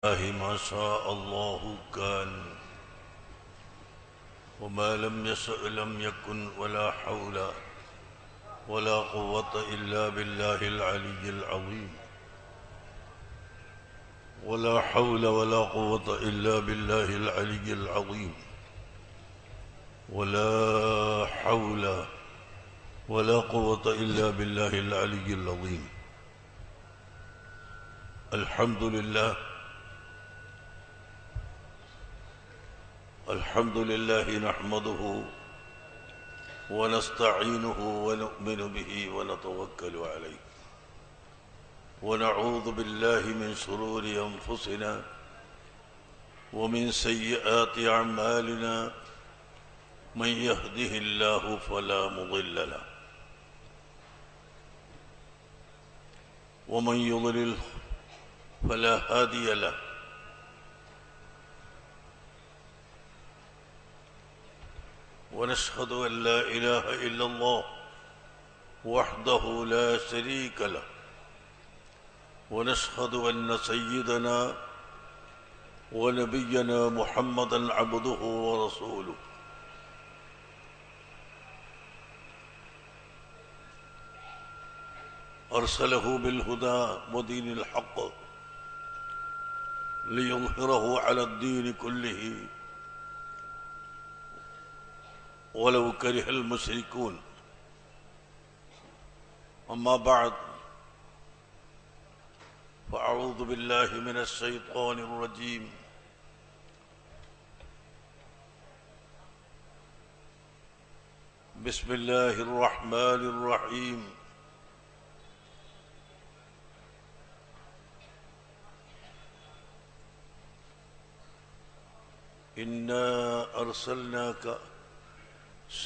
الله ما شاء الله كان وما لم يشأ لم يكن ولا حول ولا قوة إلا بالله العلي العظيم ولا حول ولا قوة إلا بالله العلي العظيم ولا حول ولا قوة إلا بالله العلي العظيم. الحمد لله نحمده ونستعينه ونؤمن به ونتوكل عليه ونعوذ بالله من شرور أنفسنا ومن سيئات أعمالنا من يهده الله فلا مضل له ومن يضلل فلا هادي له ونشهد أن لا إله إلا الله وحده لا شريك له ونشهد أن سيدنا ونبينا محمدا عبده ورسوله أرسله بالهدى ودين الحق ليظهره على الدين كله ولو كره المشركون. أما بعد فأعوذ بالله من الشيطان الرجيم. بسم الله الرحمن الرحيم. إنا أرسلناك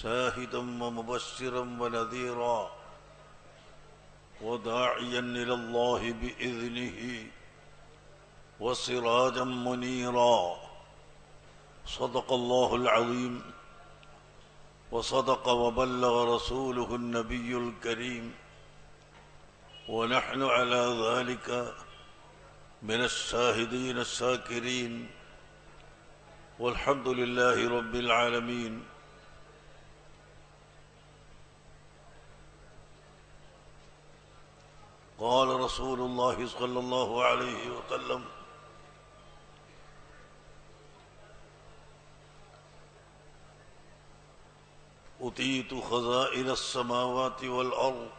شاهدا ومبشرا ونذيرا وداعيا إلى الله بإذنه وسراجا منيرا. صدق الله العظيم وصدق وبلغ رسوله النبي الكريم ونحن على ذلك من الشاهدين الشاكرين والحمد لله رب العالمين. قال رسول الله صلى الله عليه وسلم: أوتيت خزائن السماوات والأرض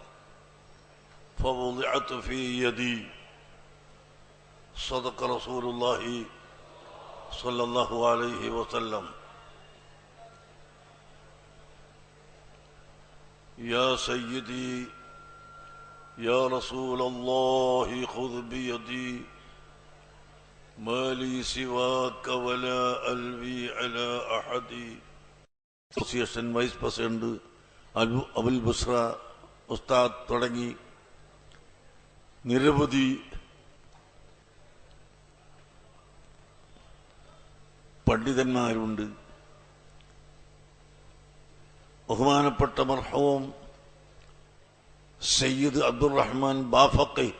فوضعت في يدي. صدق رسول الله صلى الله عليه وسلم. يا سيدي يا رسول الله خذ بيدي ما لي سواك ولا ألوي على أحد. Association vice president Abul Busra ഉസ്താദ് തുടങ്ങി നിരവധി പണ്ഡിതന്മാരുണ്ട്. ബഹുമാനപ്പെട്ട മർഹൂം സയ്യിദ് അബ്ദുറഹ്മാൻ ബാഫഖി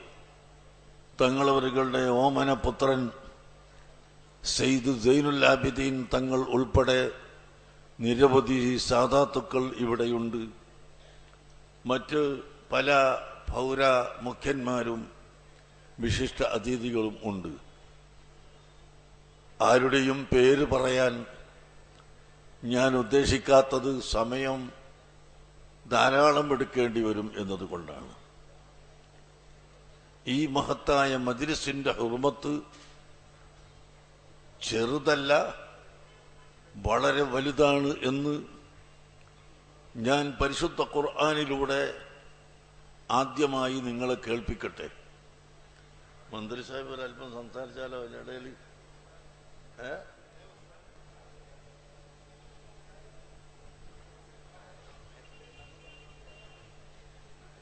തങ്ങളവരുടെ ഓമനപുത്രൻ സയ്യിദ് സൈനുൽ ആബിദീൻ തങ്ങൾ ഉൾപ്പെടെ നിരവധി സാദാത്തുക്കൾ ഇവിടെയുണ്ട്. മറ്റ് പല പൗര മുഖ്യന്മാരും വിശിഷ്ട അതിഥികളും ഉണ്ട്. ആരുടെയും പേര് പറയാൻ ഞാൻ ഉദ്ദേശിക്കാത്തത് സമയം ധാരാളം എടുക്കേണ്ടി വരും എന്നതുകൊണ്ടാണ്. ഈ മഹത്തായ മജ്ലിസിന്റെ ഹുർമത്ത് ചെറുതല്ല, വളരെ വലുതാണ് എന്ന് ഞാൻ പരിശുദ്ധ ഖുർആനിലൂടെ ആദ്യമായി നിങ്ങളെ കേൾപ്പിക്കട്ടെ. മന്ത്രി സാഹിബ് ഒരല്പം സംസാരിച്ചാലോ അതിനിടയിൽ?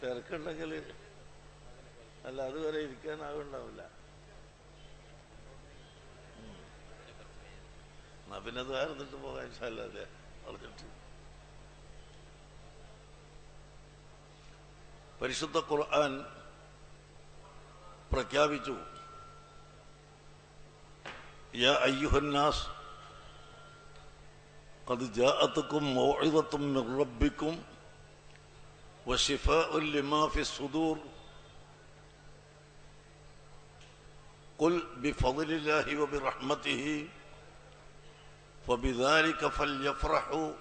തിരക്കുണ്ടെങ്കിൽ അല്ല, അതുവരെ ഇരിക്കാനാവുണ്ടാവില്ല. എന്നാ പിന്നെ അത് വേർന്നിട്ട് പോകാൻ ഇൻഷാല്ലാതെ പറഞ്ഞിട്ട്. പരിശുദ്ധ ഖുർആൻ പ്രഖ്യാപിച്ചു, يا أيها الناس قد جاءتكم موعظة من ربكم وشفاء لما في الصدور قل بفضل الله وبرحمته فبذلك فليفرحوا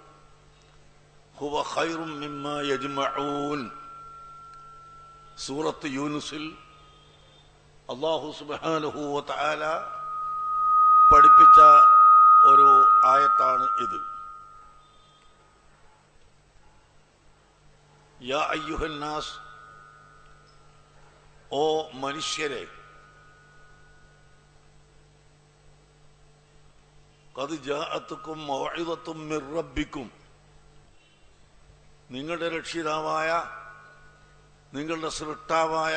هو خير مما يجمعون. സൂറത്ത് യൂനുസിൽ അല്ലാഹു സുബ്ഹാനഹു വ തആല പഠിപ്പിച്ച ഒരു ആയത്താണ് ഇത്. യാ അയ്യുഹന്നാസ്, ഓ മനുഷ്യരെ, ഖദ് ജാഅതുക്കും മൗഇദത്തും മിർ റബ്ബിക്കും, നിങ്ങളുടെ രക്ഷിതാവായ, നിങ്ങളുടെ സൃഷ്ടാവായ,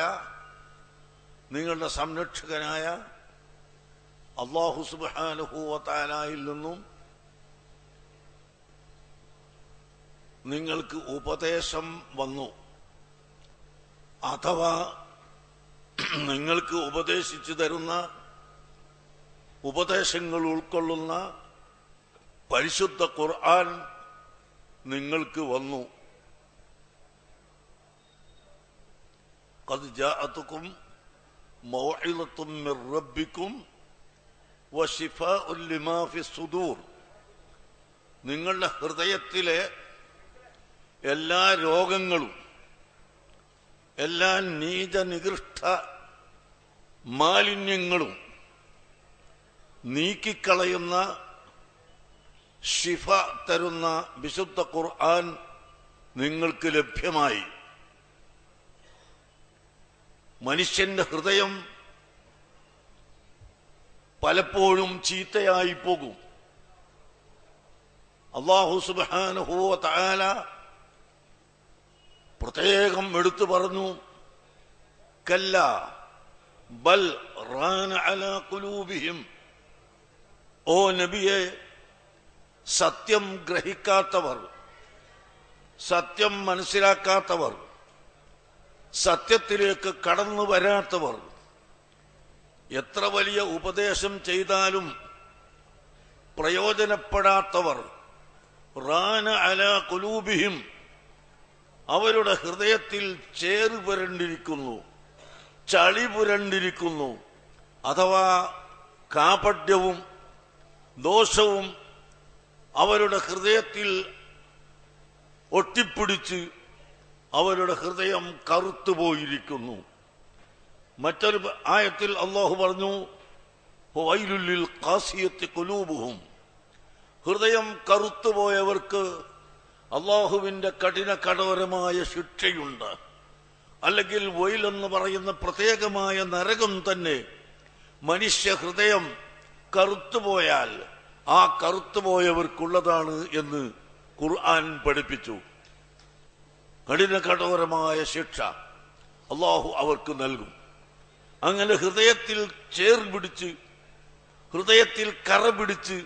നിങ്ങളുടെ സംരക്ഷകനായ അല്ലാഹു സുബ്ഹാനഹു വ തആലയിൽ നിന്നും നിങ്ങൾക്ക് ഉപദേശം വന്നു. അഥവാ നിങ്ങൾക്ക് ഉപദേശിച്ചു തരുന്ന, ഉപദേശങ്ങൾ ഉൾക്കൊള്ളുന്ന പരിശുദ്ധ ഖുർആൻ നിങ്ങൾക്ക് വന്നു. ഖദ് ജാഅതുക്കും മൗഇദത്തും മിർ റബ്ബിക്കും വശിഫാഉൻ ലിമാ ഫിസ്സുദൂർ, നിങ്ങളുടെ ഹൃദയത്തിലെ എല്ലാ രോഗങ്ങളും, എല്ലാ നീചനികൃഷ്ട മാലിന്യങ്ങളും നീക്കിക്കളയുന്ന, ശിഫ തരുന്ന വിശുദ്ധ ഖുർആൻ നിങ്ങൾക്ക് ലഭ്യമായി. മനുഷ്യന്റെ ഹൃദയം പലപ്പോഴും ചീത്തയായി പോകും. അല്ലാഹു സുബ്ഹാനഹു വ തആല പ്രത്യേകം എടുത്തു പറഞ്ഞു, കല്ല ബൽ റാന അലാ ഖുലൂബിഹിം, ഓ നബിയെ, സത്യം ഗ്രഹിക്കാത്തവർ, സത്യം മനസ്സിലാക്കാത്തവർ, സത്യത്തിലേക്ക് കടന്നു വരാത്തവർ, എത്ര വലിയ ഉപദേശം ചെയ്താലും പ്രയോജനപ്പെടാത്തവർ, റാന അലാ ഖുലൂബിഹിം, അവരുടെ ഹൃദയത്തിൽ ചേറ് പുരണ്ടിരിക്കുന്നു, ചളി പുരണ്ടിരിക്കുന്നു. അഥവാ കാപട്യവും ദോഷവും അവരുടെ ഹൃദയത്തിൽ ഒട്ടിപ്പിടിച്ച് അവരുടെ ഹൃദയം കറുത്തുപോയിരിക്കുന്നു. മറ്റൊരു ആയത്തിൽ അല്ലാഹു പറഞ്ഞു, വൈലുൽ ലിൽ ഖാസിയത്തി ഖുലൂബുഹും, ഹൃദയം കറുത്തുപോയവർക്ക് അല്ലാഹുവിന്റെ കഠിന കഠോരമായ ശിക്ഷയുണ്ട്. അല്ലെങ്കിൽ വൈലെന്ന് പറയുന്ന പ്രത്യേകമായ നരകം തന്നെ മനുഷ്യ ഹൃദയം കറുത്തുപോയാൽ ആ കറുത്തുപോയവർക്കുള്ളതാണ് എന്ന് ഖുർആൻ പഠിപ്പിച്ചു. കഠിന കഠോരമായ ശിക്ഷ അല്ലാഹു അവർക്ക് നൽകും. അങ്ങനെ ഹൃദയത്തിൽ ചേർ പിടിച്ച്, ഹൃദയത്തിൽ കറ പിടിച്ച്,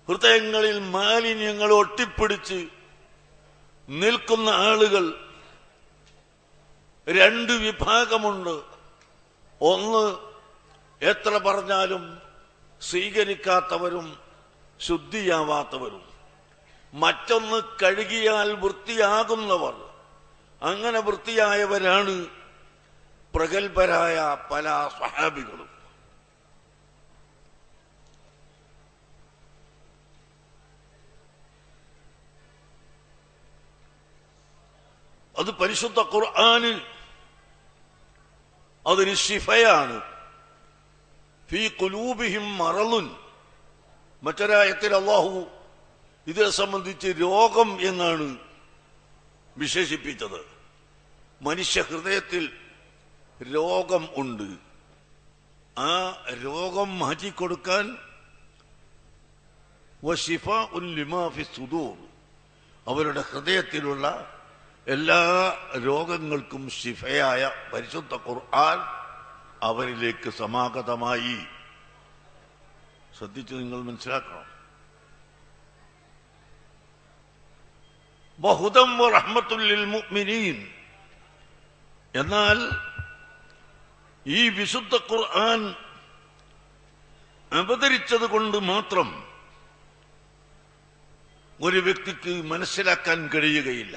ഹൃദയങ്ങളിൽ മാലിന്യങ്ങൾ ഒട്ടിപ്പിടിച്ച് നിൽക്കുന്ന ആളുകൾ രണ്ട് വിഭാഗമുണ്ട്. ഒന്ന്, എത്ര പറഞ്ഞാലും സ്വീകരിക്കാത്തവരും ശുദ്ധിയാവാത്തവരും. മറ്റൊന്ന്, കഴുകിയാൽ വൃത്തിയാകുന്നവർ. അങ്ങനെ വൃത്തിയായവരാണ് പ്രഗത്ഭരായ പല സ്വഹാബികളും. അത് പരിശുദ്ധ ഖുർആന് അതിന് ശിഫയാണ്. ഫീ ഖുലൂബിഹിം മറളുൻ, മറ്റൊരായത്തിൽ അല്ലാഹു ഇതിനെ സംബന്ധിച്ച് രോഗം എന്നാണ് വിശേഷിപ്പിച്ചത്. മനുഷ്യ ഹൃദയത്തിൽ രോഗം ഉണ്ട്. ആ രോഗം മാറ്റിക്കൊടുക്കാൻ വശിഫാഉൻ ലിമാ ഫിസ്സുദൂർ, അവരുടെ ഹൃദയത്തിലുള്ള എല്ലാ രോഗങ്ങൾക്കും ശിഫയായ പരിശുദ്ധ ഖുർആൻ അവരിലേക്ക് സമാഗതമായി. ശ്രദ്ധിച്ച് നിങ്ങൾ മനസ്സിലാക്കണം. വഹുദം വറഹ്മത്തുൽ ലിൽ മുഅ്മിനീൻ, എന്നാൽ ഈ വിശുദ്ധ ഖുർആൻ അവതരിച്ചത് കൊണ്ട് മാത്രം ഒരു വ്യക്തിക്ക് മനസ്സിലാക്കാൻ കഴിയുകയില്ല.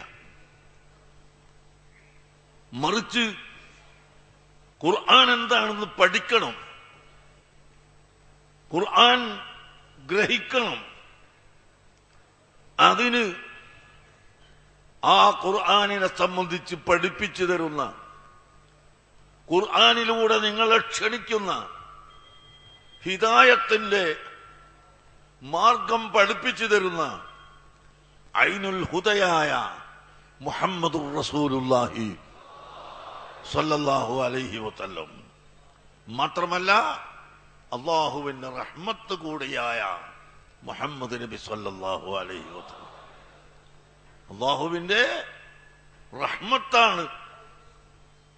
മറിച്ച് ഖുർആൻ എന്താണെന്ന് പഠിക്കണം, ഖുർആൻ ഗ്രഹിക്കണം. അതിന് ആ ഖുർആനിനെ സംബന്ധിച്ച് പഠിപ്പിച്ചു തരുന്ന, ഖുർആനിലൂടെ നിങ്ങളെ ക്ഷണിക്കുന്ന ഹിദായത്തിന്റെ മാർഗം പഠിപ്പിച്ചു തരുന്ന ഐനുൽ ഹുദയായ മുഹമ്മദുർ റസൂലുള്ളാഹി സ്വല്ലല്ലാഹു അലൈഹി വസല്ലം, മാത്രമല്ല അല്ലാഹുവിന്റെ റഹ്മത്ത് കൂടിയായ മുഹമ്മദ് നബി സ്വല്ലല്ലാഹു അലൈഹി വസല്ലം. അല്ലാഹുവിന്റെ റഹ്മത്താണ്.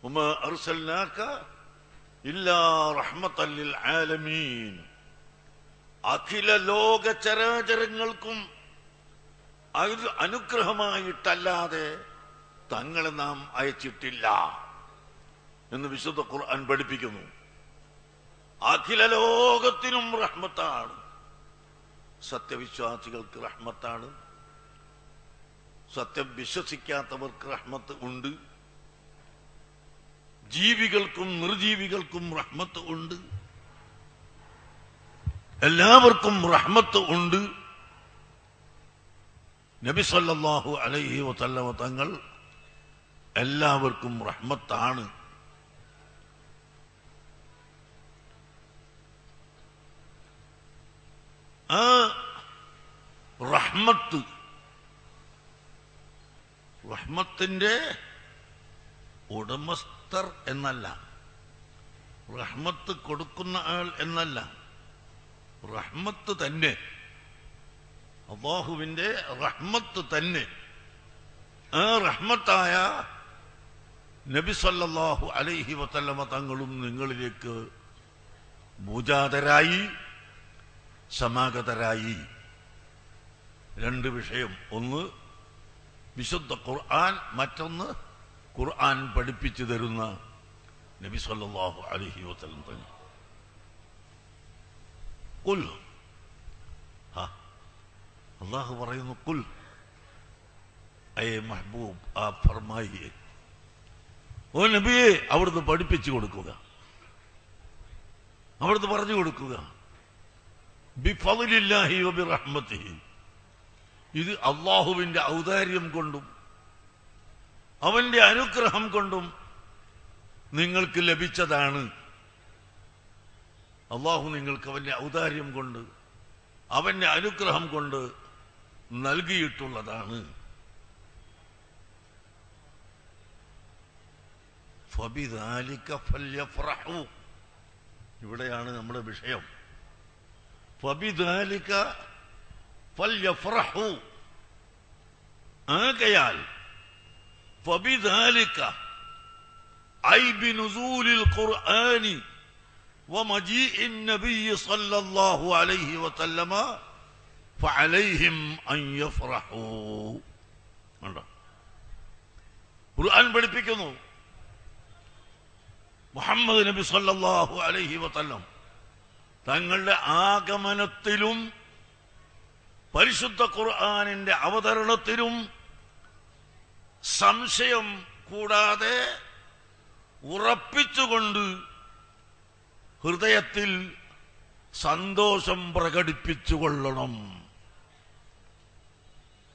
വമാ അർസൽനാക ഇല്ലാ റഹ്മത്തൻ ലിൽ ആലമീൻ. അഖില ലോക ചരാചരങ്ങൾക്കും അനുഗ്രഹമായിട്ടല്ലാതെ തങ്ങളെ നാം അയച്ചിട്ടില്ല എന്ന് വിശുദ്ധ ഖുർആൻ പഠിപ്പിക്കുന്നു. അഖില ലോകത്തിനും റഹ്മത്താണ്. സത്യവിശ്വാസികൾക്ക് റഹ്മത്താണ്, സത്യം വിശ്വസിക്കാത്തവർക്ക് റഹ്മത്ത് ഉണ്ട്, ജീവികൾക്കും നിർജീവികൾക്കും റഹ്മത്ത് ഉണ്ട്, എല്ലാവർക്കും റഹ്മത്ത് ഉണ്ട്. നബി സല്ലല്ലാഹു അലൈഹി വസല്ലമ തങ്ങൾ എല്ലാവർക്കും റഹ്മത്താണ്. ആ റഹ്മത്ത്, റഹ്മത്തിന്റെ ഉടമസ്ഥർ എന്നല്ല, റഹ്മത്ത് കൊടുക്കുന്ന ആൾ എന്നല്ല, റഹ്മത്ത് തന്നെ, അല്ലാഹുവിന്റെ റഹ്മത്ത് തന്നെ. ആ റഹ്മത്തായ നബി സല്ലല്ലാഹു അലൈഹി വസല്ലമ തങ്ങളും നിങ്ങളിലേക്ക് മുജാദരായി, സമാഗതരായി. രണ്ട് വിഷയം, ഒന്ന് വിശുദ്ധ ഖുർആൻ, മറ്റൊന്ന് ഖുർആൻ പഠിപ്പിച്ചു തരുന്ന നബി സല്ലല്ലാഹു അലൈഹി വസല്ലം തങ്ങൾ. ഖുൽ, അല്ലാഹു പറയുന്നു, ഖുൽ, ഏ മഹ്ബൂബ്, ആ ഫർമായിയെ, ഓ നബിയെ, അവിടുന്ന് പഠിപ്പിച്ചു കൊടുക്കുക, അവിടുന്ന് പറഞ്ഞു കൊടുക്കുക. ബിഫളില്ലാഹി വബിറഹ്മതിഹി, ഇത് അല്ലാഹുവിന്റെ ഔദാര്യം കൊണ്ടും അവന്റെ അനുഗ്രഹം കൊണ്ടും നിങ്ങൾക്ക് ലഭിച്ചതാണ്. അല്ലാഹു നിങ്ങൾക്ക് അവന്റെ ഔദാര്യം കൊണ്ട്, അവന്റെ അനുഗ്രഹം കൊണ്ട് നൽകിയിട്ടുള്ളതാണ്. ഫബിദാലിക ഫല്യഫ്റഹു, ഇവിടെയാണ് നമ്മുടെ വിഷയം. ഫബിദാലിക ഫല്യഫ്റഹു, ആകയാൽ, ഫബിദാലിക ഐ ബിനുസൂലിൽ ഖുർആനി വമജീഇൻ നബിയ്യി സ്വല്ലല്ലാഹു അലൈഹി വസല്ലമ ഫഅലൈഹിം അൻ യഫ്റഹു. ഖുർആൻ പഠിപ്പിക്കുന്നു, മുഹമ്മദ് നബി സ്വല്ലല്ലാഹു അലൈഹി വസല്ലം തങ്ങളുടെ ആഗമനത്തിലും പരിശുദ്ധ ഖുർആനിന്റെ അവതരണത്തിലും സംശയം കൂടാതെ ഉറപ്പിച്ചുകൊണ്ട് ഹൃദയത്തിൽ സന്തോഷം പ്രകടിപ്പിച്ചുകൊള്ളണം.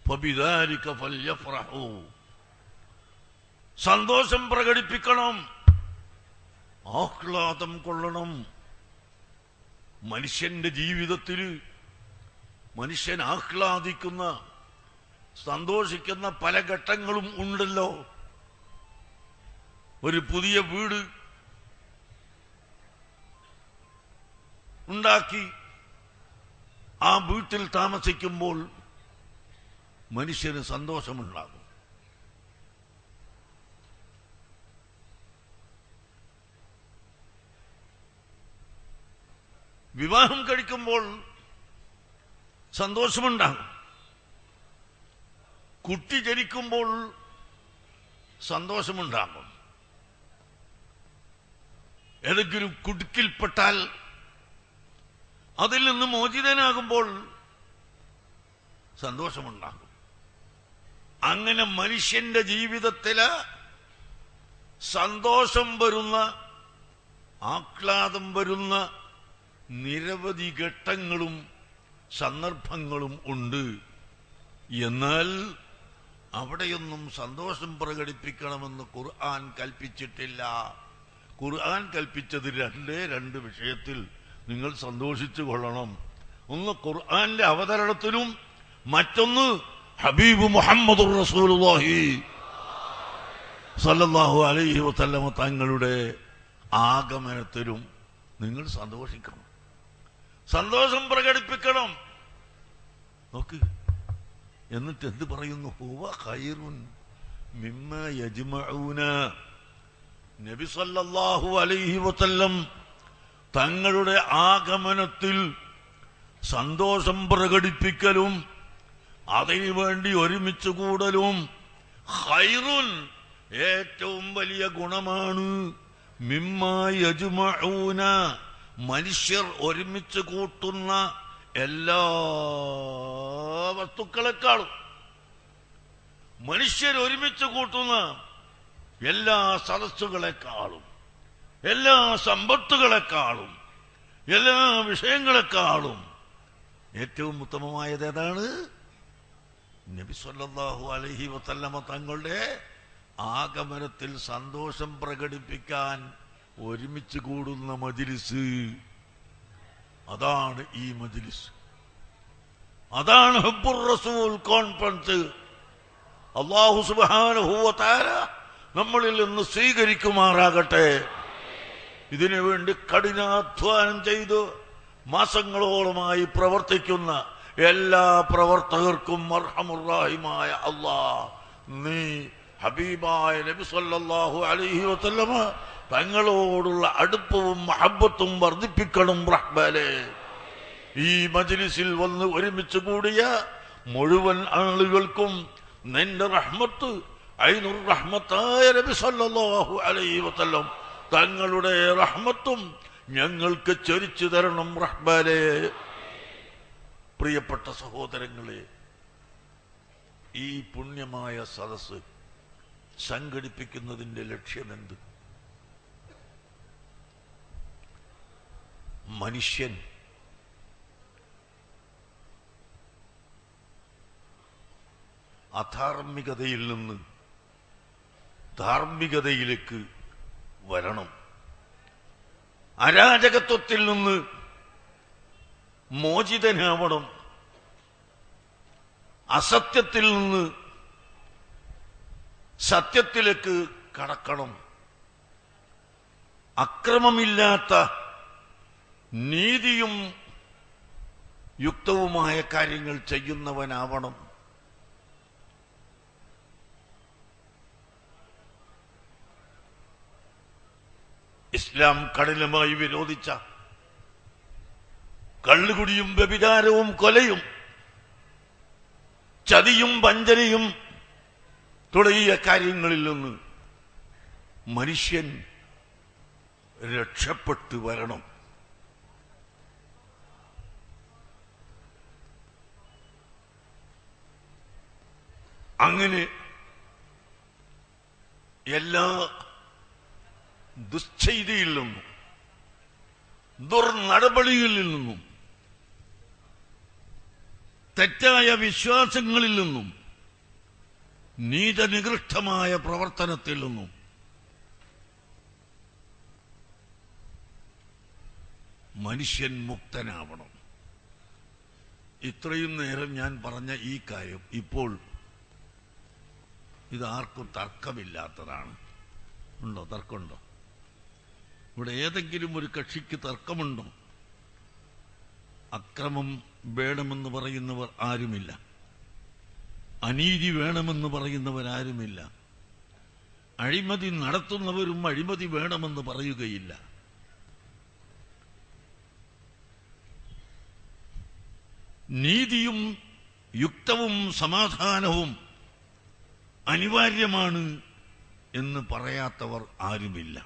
ഫബിദാലിക ഫല്യഫ്റഹു, സന്തോഷം പ്രകടിപ്പിക്കണം, ആഹ്ലാദം കൊള്ളണം. മനുഷ്യന്റെ ജീവിതത്തിൽ മനുഷ്യൻ ആഹ്ലാദിക്കുന്ന, സന്തോഷിക്കുന്ന പല ഘട്ടങ്ങളും ഉണ്ടല്ലോ. ഒരു പുതിയ വീട് ഉണ്ടാക്കി ആ വീട്ടിൽ താമസിക്കുമ്പോൾ മനുഷ്യന് സന്തോഷമുണ്ടാകും. വിവാഹം കഴിക്കുമ്പോൾ സന്തോഷമുണ്ടാകും. കുട്ടി ജനിക്കുമ്പോൾ സന്തോഷമുണ്ടാകും. ഏതെങ്കിലും കുടുക്കിൽപ്പെട്ടാൽ അതിൽ നിന്ന് മോചിതനാകുമ്പോൾ സന്തോഷമുണ്ടാകും. അങ്ങനെ മനുഷ്യന്റെ ജീവിതത്തില് സന്തോഷം വരുന്ന, ആഹ്ലാദം വരുന്ന നിരവധി ഘട്ടങ്ങളും സന്ദർഭങ്ങളും ഉണ്ട്. എന്നാൽ അവിടെയൊന്നും സന്തോഷം പ്രകടിപ്പിക്കണമെന്ന് ഖുർആൻ കൽപ്പിച്ചിട്ടില്ല. ഖുർആൻ കൽപ്പിച്ചത് രണ്ട് വിഷയത്തിൽ നിങ്ങൾ സന്തോഷിച്ചു കൊള്ളണം. ഒന്ന് ഖുർആന്റെ അവതരണത്തിലും, മറ്റൊന്ന് ഹബീബ് മുഹമ്മദുർ റസൂലുള്ളാഹി സല്ലല്ലാഹു അലൈഹി വസല്ലമ തങ്ങളുടെ ആഗമനത്തിലും നിങ്ങൾ സന്തോഷിക്കണം, സന്തോഷം പ്രകടിപ്പിക്കണം. നോക്ക്, എന്നിട്ട് എന്ത് പറയുന്നു? ഹുവ ഖൈറുൻ മിമ്മാ യജ്മഊന. നബി സല്ലല്ലാഹു അലൈഹി വസല്ലം തങ്ങളുടെ ആഗമനത്തിൽ സന്തോഷം പ്രകടിപ്പിക്കലും അതിനുവേണ്ടി ഒരുമിച്ച് കൂടലും ഖൈറുൻ ഏറ്റവും വലിയ ഗുണമാണ്. മിമ്മാ യജ്മഊന മനുഷ്യർ ഒരുമിച്ച് കൂട്ടുന്ന എല്ലാ വസ്തുക്കളെക്കാളും, മനുഷ്യർ ഒരുമിച്ച് കൂട്ടുന്ന എല്ലാ സദസ്സുകളെക്കാളും, എല്ലാ സമ്പത്തുകളെക്കാളും, എല്ലാ വിഷയങ്ങളെക്കാളും ഏറ്റവും ഉത്തമമായത് ഏതാണ്? നബി സല്ലല്ലാഹു അലൈഹി വസല്ലമ തങ്ങളുടെ ആഗമനത്തിൽ സന്തോഷം പ്രകടിപ്പിക്കാൻ ഒരുമിച്ച് കൂടുന്ന മജ്ലിസ്. അതാണ് ഈ മജ്ലിസ്, അതാണ് ഹുബ്ബുർ റസൂൽ കോൺഫറൻസ്. അല്ലാഹു സുബ്ഹാനഹു വ തആല നമ്മളിൽ നിന്ന് സ്വീകരിക്കുമാറാകട്ടെ. ഇതിനുവേണ്ടി കഠിനാധ്വാനം ചെയ്ത് മാസങ്ങളോളമായി പ്രവർത്തിക്കുന്ന എല്ലാ പ്രവർത്തകർക്കും അർഹമുർ റഹീമായ അല്ലാഹ്, നീ ഹബീബായ നബി സല്ലല്ലാഹു അലൈഹി വസല്ലമ തങ്ങളോടുള്ള അടുപ്പവും മഹബ്ബത്തും വർദ്ധിപ്പിക്കണം റഹ്മാനേ. ഈ മജ്ലിസിൽ വന്ന് ഒരുമിച്ച് കൂടിയ മുഴുവൻ ആളുകൾക്കും നിന്റെ റഹ്മത്ത്, ഐനുർ റഹ്മത്തായ നബി സല്ലല്ലാഹു അലൈഹി വസല്ലം തങ്ങളുടെ റഹ്മത്തും ഞങ്ങൾക്ക് ചൊരിച്ചു തരണം റഹ്മാനേ. പ്രിയപ്പെട്ട സഹോദരങ്ങളെ, ഈ പുണ്യമായ സദസ്സ് സംഘടിപ്പിക്കുന്നതിന്റെ ലക്ഷ്യമെന്ത്? മനുഷ്യൻ അധാർമികതയിൽ നിന്ന് ധാർമ്മികതയിലേക്ക് വരണം, അരാജകത്വത്തിൽ നിന്ന് മോചിതനാവണം, അസത്യത്തിൽ നിന്ന് സത്യത്തിലേക്ക് കടക്കണം, അക്രമമില്ലാത്ത നീതിയും യുക്തവുമായ കാര്യങ്ങൾ ചെയ്യുന്നവനാവണം. ഇസ്ലാം കഠിനമായി വിരോധിച്ച കള്ളുകുടിയും വ്യഭിചാരവും കൊലയും ചതിയും വഞ്ചനയും തുടങ്ങിയ കാര്യങ്ങളിൽ നിന്ന് മനുഷ്യൻ രക്ഷപ്പെട്ടു വരണം. അങ്ങനെ എല്ലാ ദുശ്ചെയ്തിയിൽ നിന്നും ദുർനടപടികളിൽ നിന്നും തെറ്റായ വിശ്വാസങ്ങളിൽ നിന്നും നീതനികൃഷ്ടമായ പ്രവർത്തനത്തിൽ നിന്നും മനുഷ്യൻ മുക്തനാവണം. ഇത്രയും നേരം ഞാൻ പറഞ്ഞ ഈ കാര്യം ഇപ്പോൾ ഇതാർക്കും തർക്കമില്ലാത്തതാണ്. ഉണ്ടോ? തർക്കമുണ്ടോ? ഇവിടെ ഏതെങ്കിലും ഒരു കക്ഷിക്ക് തർക്കമുണ്ടോ? അക്രമം വേണമെന്ന് പറയുന്നവർ ആരുമില്ല, അനീതി വേണമെന്ന് പറയുന്നവരാരുമില്ല, അഴിമതി നടത്തുന്നവരും അഴിമതി വേണമെന്ന് പറയുകയില്ല. നീതിയും യുക്തവും സമാധാനവും അനിവാര്യമാണ് എന്ന് പറയാത്തവർ ആരുമില്ല.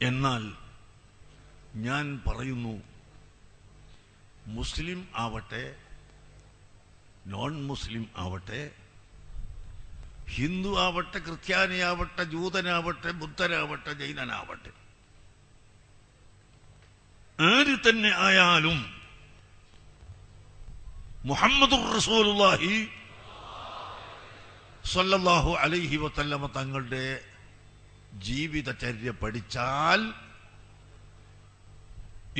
എന്നാൽ ഞാൻ പറയുന്നു, മുസ്ലിം ആവട്ടെ, നോൺ മുസ്ലിം ആവട്ടെ, ഹിന്ദു ആവട്ടെ, ക്രിസ്ത്യാനിയാവട്ടെ, ജൂതനാവട്ടെ, ബുദ്ധനാവട്ടെ, ജൈനനാവട്ടെ, ആര് തന്നെ ആയാലും മുഹമ്മദുർ റസൂലുള്ളാഹി സ്വല്ലല്ലാഹു അലൈഹി വസല്ലമ തങ്ങളുടെ ജീവിതചര്യ പഠിച്ചാൽ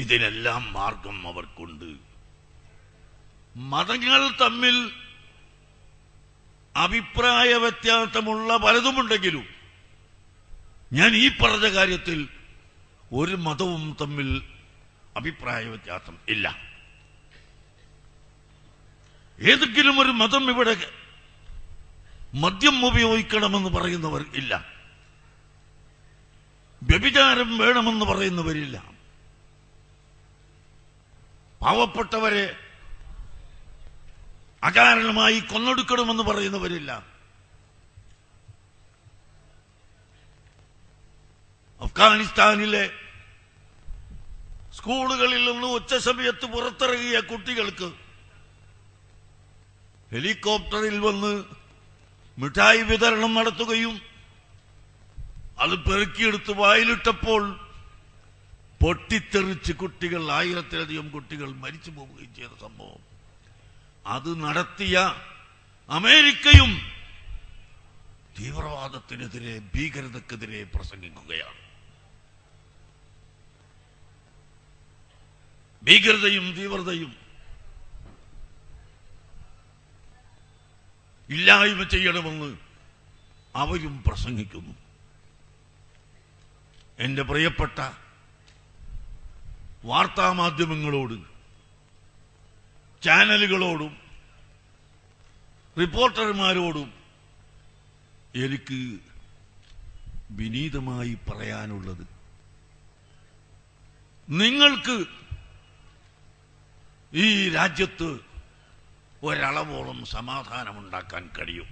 ഇതിനെല്ലാം മാർഗം അവർക്കുണ്ട്. മതങ്ങൾ തമ്മിൽ അഭിപ്രായ വ്യത്യാസമുള്ള പലതുമുണ്ടെങ്കിലും ഞാൻ ഈ പറഞ്ഞ കാര്യത്തിൽ ഒരു മതവും തമ്മിൽ അഭിപ്രായ വ്യത്യാസം ഇല്ല. ഏതെങ്കിലും ഒരു മതം ഇവിടെ മദ്യം ഉപയോഗിക്കണമെന്ന് പറയുന്നവർ ഇല്ല, വ്യഭിചാരം വേണമെന്ന് പറയുന്നവരില്ല, പാവപ്പെട്ടവരെ അകാരണമായി കൊന്നൊടുക്കണമെന്ന് പറയുന്നവരില്ല. അഫ്ഗാനിസ്ഥാനിലെ സ്കൂളുകളിൽ നിന്ന് ഉച്ച സമയത്ത് പുറത്തിറങ്ങിയ കുട്ടികൾക്ക് ഹെലികോപ്റ്ററിൽ വന്ന് മിഠായി വിതരണം നടത്തുകയും അത് പെറുക്കിയെടുത്ത് വായിലിട്ടപ്പോൾ പൊട്ടിത്തെറിച്ച് കുട്ടികൾ, 1000-ലധികം കുട്ടികൾ മരിച്ചു പോവുകയും ചെയ്ത സംഭവം. അത് നടത്തിയ അമേരിക്കയും തീവ്രവാദത്തിനെതിരെ, ഭീകരതക്കെതിരെ പ്രസംഗിക്കുകയാണ്. ഭീകരതയും തീവ്രതയും ഇല്ലായ്മ ചെയ്യണമെന്ന് അവരും പ്രസംഗിക്കുന്നു. എന്റെ പ്രിയപ്പെട്ട വാർത്താമാധ്യമങ്ങളോട്, ചാനലുകളോടും റിപ്പോർട്ടർമാരോടും എനിക്ക് വിനീതമായി പറയാനുള്ളത്, നിങ്ങൾക്ക് ഈ രാജ്യത്ത് ഒരളവോളം സമാധാനമുണ്ടാക്കാൻ കഴിയും.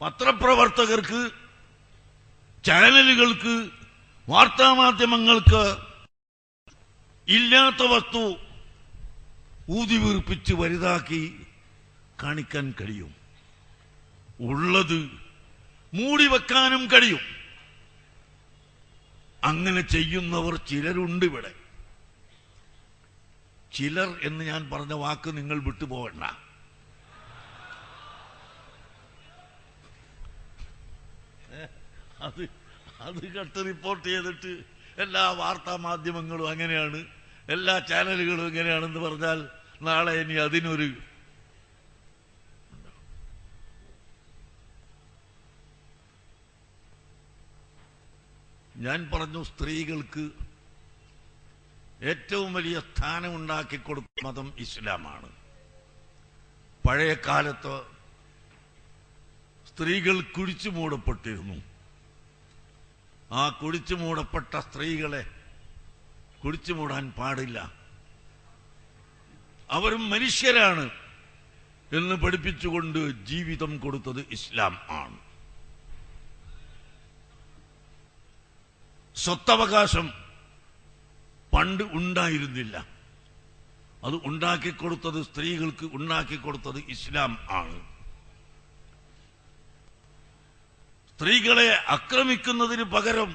പത്രപ്രവർത്തകർക്ക്, ചാനലുകൾക്ക്, വാർത്താമാധ്യമങ്ങൾക്ക് ഇല്ലാത്ത വസ്തു ഊതിവീർപ്പിച്ച് വലുതാക്കി കാണിക്കാൻ കഴിയും. ഉള്ളത് മൂടിവെക്കാനും കഴിയും. അങ്ങനെ ചെയ്യുന്നവർ ചിലരുണ്ട് ഇവിടെ. ചിലർ എന്ന് ഞാൻ പറഞ്ഞ വാക്ക് നിങ്ങൾ വിട്ടുപോകണ്ട. അത് കട്ട് റിപ്പോർട്ട് ചെയ്തിട്ട് എല്ലാ വാർത്താ മാധ്യമങ്ങളും അങ്ങനെയാണ്, എല്ലാ ചാനലുകളും എങ്ങനെയാണെന്ന് പറഞ്ഞാൽ നാളെ ഇനി അതിനൊരു ഞാൻ പറഞ്ഞു, സ്ത്രീകൾക്ക് ഏറ്റവും വലിയ സ്ഥാനം ഉണ്ടാക്കിക്കൊടുത്ത മതം ഇസ്ലാമാണ്. പഴയ കാലത്ത് സ്ത്രീകൾ കുഴിച്ചു മൂടപ്പെട്ടിരുന്നു. ആ കുഴിച്ചു മൂടപ്പെട്ട സ്ത്രീകളെ കുഴിച്ചു മൂടാൻ പാടില്ല, അവരും മനുഷ്യരാണ് എന്ന് പഠിപ്പിച്ചുകൊണ്ട് ജീവിതം കൊടുത്തത് ഇസ്ലാം ആണ്. സ്വത്തവകാശം പണ്ട് ഉണ്ടായിരുന്നില്ല, അത് ഉണ്ടാക്കിക്കൊടുത്തത്, സ്ത്രീകൾക്ക് ഉണ്ടാക്കിക്കൊടുത്തത് ഇസ്ലാം ആണ്. സ്ത്രീകളെ ആക്രമിക്കുന്നതിന് പകരം,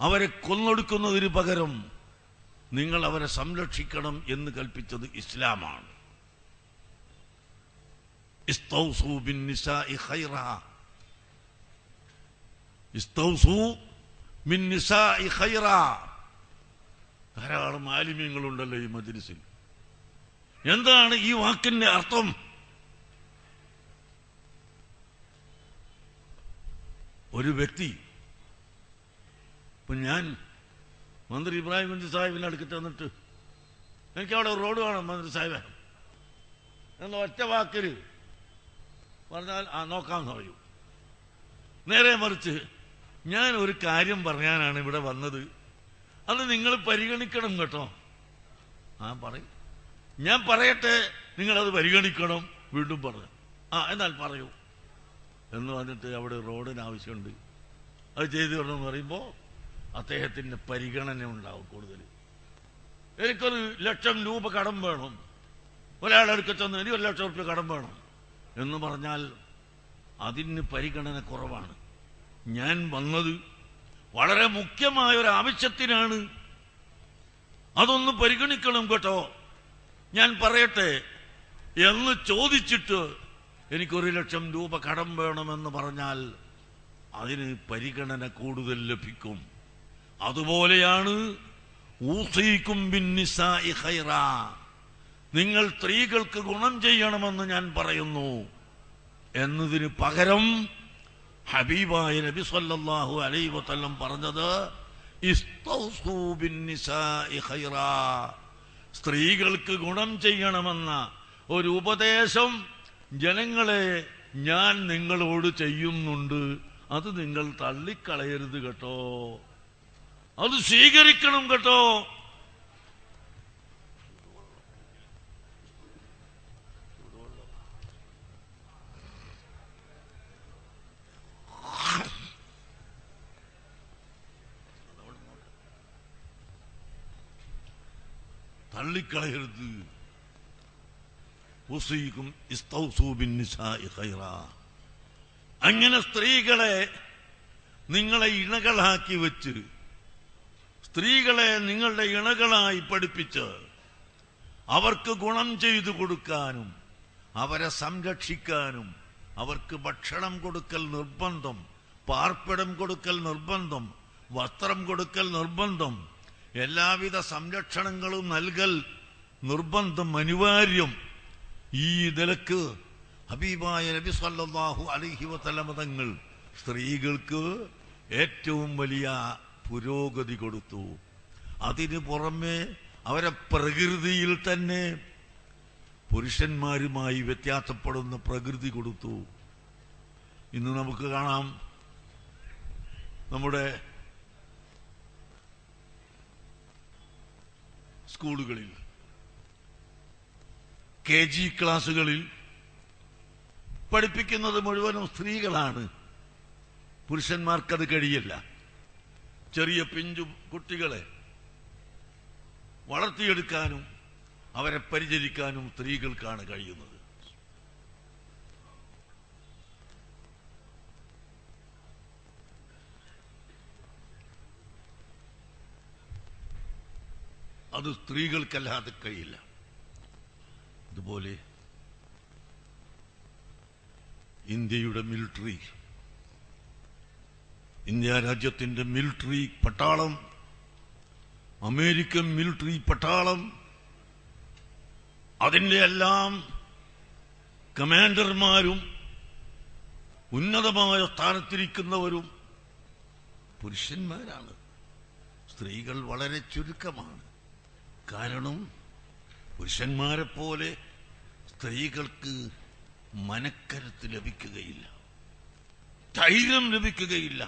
അവരെ കൊന്നൊടുക്കുന്നതിന് പകരം നിങ്ങൾ അവരെ സംരക്ഷിക്കണം എന്ന് കൽപ്പിച്ചത് ഇസ്ലാമാണ്. ഇസ്തൗസൂ ബിന്നിസാഇ ഖൈറാ, ഇസ്തൗസൂ ബിന്നിസാഇ ഖൈറാ. ധാരാളം ആലിമ്യങ്ങളുണ്ടല്ലോ ഈ മജ്ലിസിൽ. എന്താണ് ഈ വാക്കിന്റെ അർത്ഥം? ഒരു വ്യക്തി, ഇപ്പൊ ഞാൻ മന്ത്രി ഇബ്രാഹിം കുഞ്ഞി സാഹിബിനെ അടുക്കിട്ട് വന്നിട്ട് എനിക്കവിടെ റോഡ് വേണം മന്ത്രി സാഹിബ് എന്ന ഒറ്റ വാക്കിൽ പറഞ്ഞാൽ നോക്കാമെന്ന് പറയൂ. നേരെ മറിച്ച് ഞാൻ ഒരു കാര്യം പറയാനാണ് ഇവിടെ വന്നത്, അത് നിങ്ങൾ പരിഗണിക്കണം കേട്ടോ. പറയും, ഞാൻ പറയട്ടെ, നിങ്ങളത് പരിഗണിക്കണം. വീണ്ടും പറഞ്ഞു, എന്നാൽ പറയൂ എന്ന് പറഞ്ഞിട്ട് അവിടെ റോഡിന് ആവശ്യമുണ്ട്, അത് ചെയ്തു തരണമെന്ന് പറയുമ്പോൾ അദ്ദേഹത്തിന് പരിഗണന ഉണ്ടാവും കൂടുതൽ. എനിക്കൊരു 1,00,000 രൂപ കടം വേണം, ഒരാളെടുക്ക ചെന്ന് എനിക്ക് 1,00,000 രൂപ കടം വേണം എന്ന് പറഞ്ഞാൽ അതിന് പരിഗണന കുറവാണ്. ഞാൻ വന്നത് വളരെ മുഖ്യമായ ഒരു ആവശ്യത്തിനാണ്, അതൊന്ന് പരിഗണിക്കണം കേട്ടോ, ഞാൻ പറയട്ടെ എന്ന് ചോദിച്ചിട്ട് എനിക്ക് 1,00,000 രൂപ കടം വേണമെന്ന് പറഞ്ഞാൽ അതിന് പരിഗണന കൂടുതൽ ലഭിക്കും. അതുപോലെയാണ് ഊസീകും ബിന്നിസാഇ ഖൈറാ, നിങ്ങൾ സ്ത്രീകൾക്ക് ഗുണം ചെയ്യണമെന്ന് ഞാൻ പറയുന്നു എന്നതിന് പകരം ഹബീബായ നബി സല്ലല്ലാഹു അലൈഹി വസല്ലം പറഞ്ഞത് ഇസ്തൗസൂ ബിന്നിസാഇ ഖൈറാ, സ്ത്രീകൾക്ക് ഗുണം ചെയ്യണമെന്ന ഒരു ഉപദേശം ജനങ്ങളെ ഞാൻ നിങ്ങളോട് ചെയ്യുന്നുണ്ട്. അത് നിങ്ങൾ തള്ളിക്കളയരുത് കേട്ടോ, അത് സ്വീകരിക്കണം കേട്ടോ. തള്ളിക്കളയരുത്. അങ്ങനെ സ്ത്രീകളെ നിങ്ങളെ ഇണകളാക്കി വെച്ച്, സ്ത്രീകളെ നിങ്ങളുടെ ഇണകളായി പഠിപ്പിച്ച് അവർക്ക് ഗുണം ചെയ്തു കൊടുക്കാനും അവരെ സംരക്ഷിക്കാനും അവർക്ക് ഭക്ഷണം കൊടുക്കൽ നിർബന്ധം, പാർപ്പിടം കൊടുക്കൽ നിർബന്ധം, വസ്ത്രം കൊടുക്കൽ നിർബന്ധം, എല്ലാവിധ സംരക്ഷണങ്ങളും നൽകൽ നിർബന്ധം, അനിവാര്യം. ഈ നിലക്ക് ഹബീബായ നബി സല്ലല്ലാഹു അലൈഹി വസല്ലം തങ്ങൾ സ്ത്രീകൾക്ക് ഏറ്റവും വലിയ പുരോഗതി കൊടുത്തു. അതിനു പുറമെ അവരെ പ്രകൃതിയിൽ തന്നെ പുരുഷന്മാരുമായി വ്യത്യാസപ്പെടുന്ന പ്രകൃതി കൊടുത്തു. ഇന്ന് നമുക്ക് കാണാം, നമ്മുടെ സ്കൂളുകളിൽ KG ക്ലാസുകളിൽ പഠിപ്പിക്കുന്നത് മുഴുവനും സ്ത്രീകളാണ്. പുരുഷന്മാർക്കത് കഴിയില്ല. ചെറിയ പിഞ്ചു കുട്ടികളെ വളർത്തിയെടുക്കാനും അവരെ പരിചരിക്കാനും സ്ത്രീകൾക്കാണ് കഴിയുന്നത്. അത് സ്ത്രീകൾക്കല്ലാതെ കഴിയില്ല. അതുപോലെ ഇന്ത്യയുടെ മിലിറ്ററി, ഇന്ത്യ രാജ്യത്തിന്റെ മിലിറ്ററി പട്ടാളം, അമേരിക്കൻ മിലിറ്ററി പട്ടാളം, അതിന്റെ എല്ലാം കമാൻഡർമാരും ഉന്നതമായ സ്ഥാനത്തിരിക്കുന്നവരും പുരുഷന്മാരാണ്. സ്ത്രീകൾ വളരെ ചുരുക്കമാണ്. കാരണം പുരുഷന്മാരെ പോലെ സ്ത്രീകൾക്ക് മനക്കരുത്ത് ലഭിക്കുകയില്ല, ധൈര്യം ലഭിക്കുകയില്ല.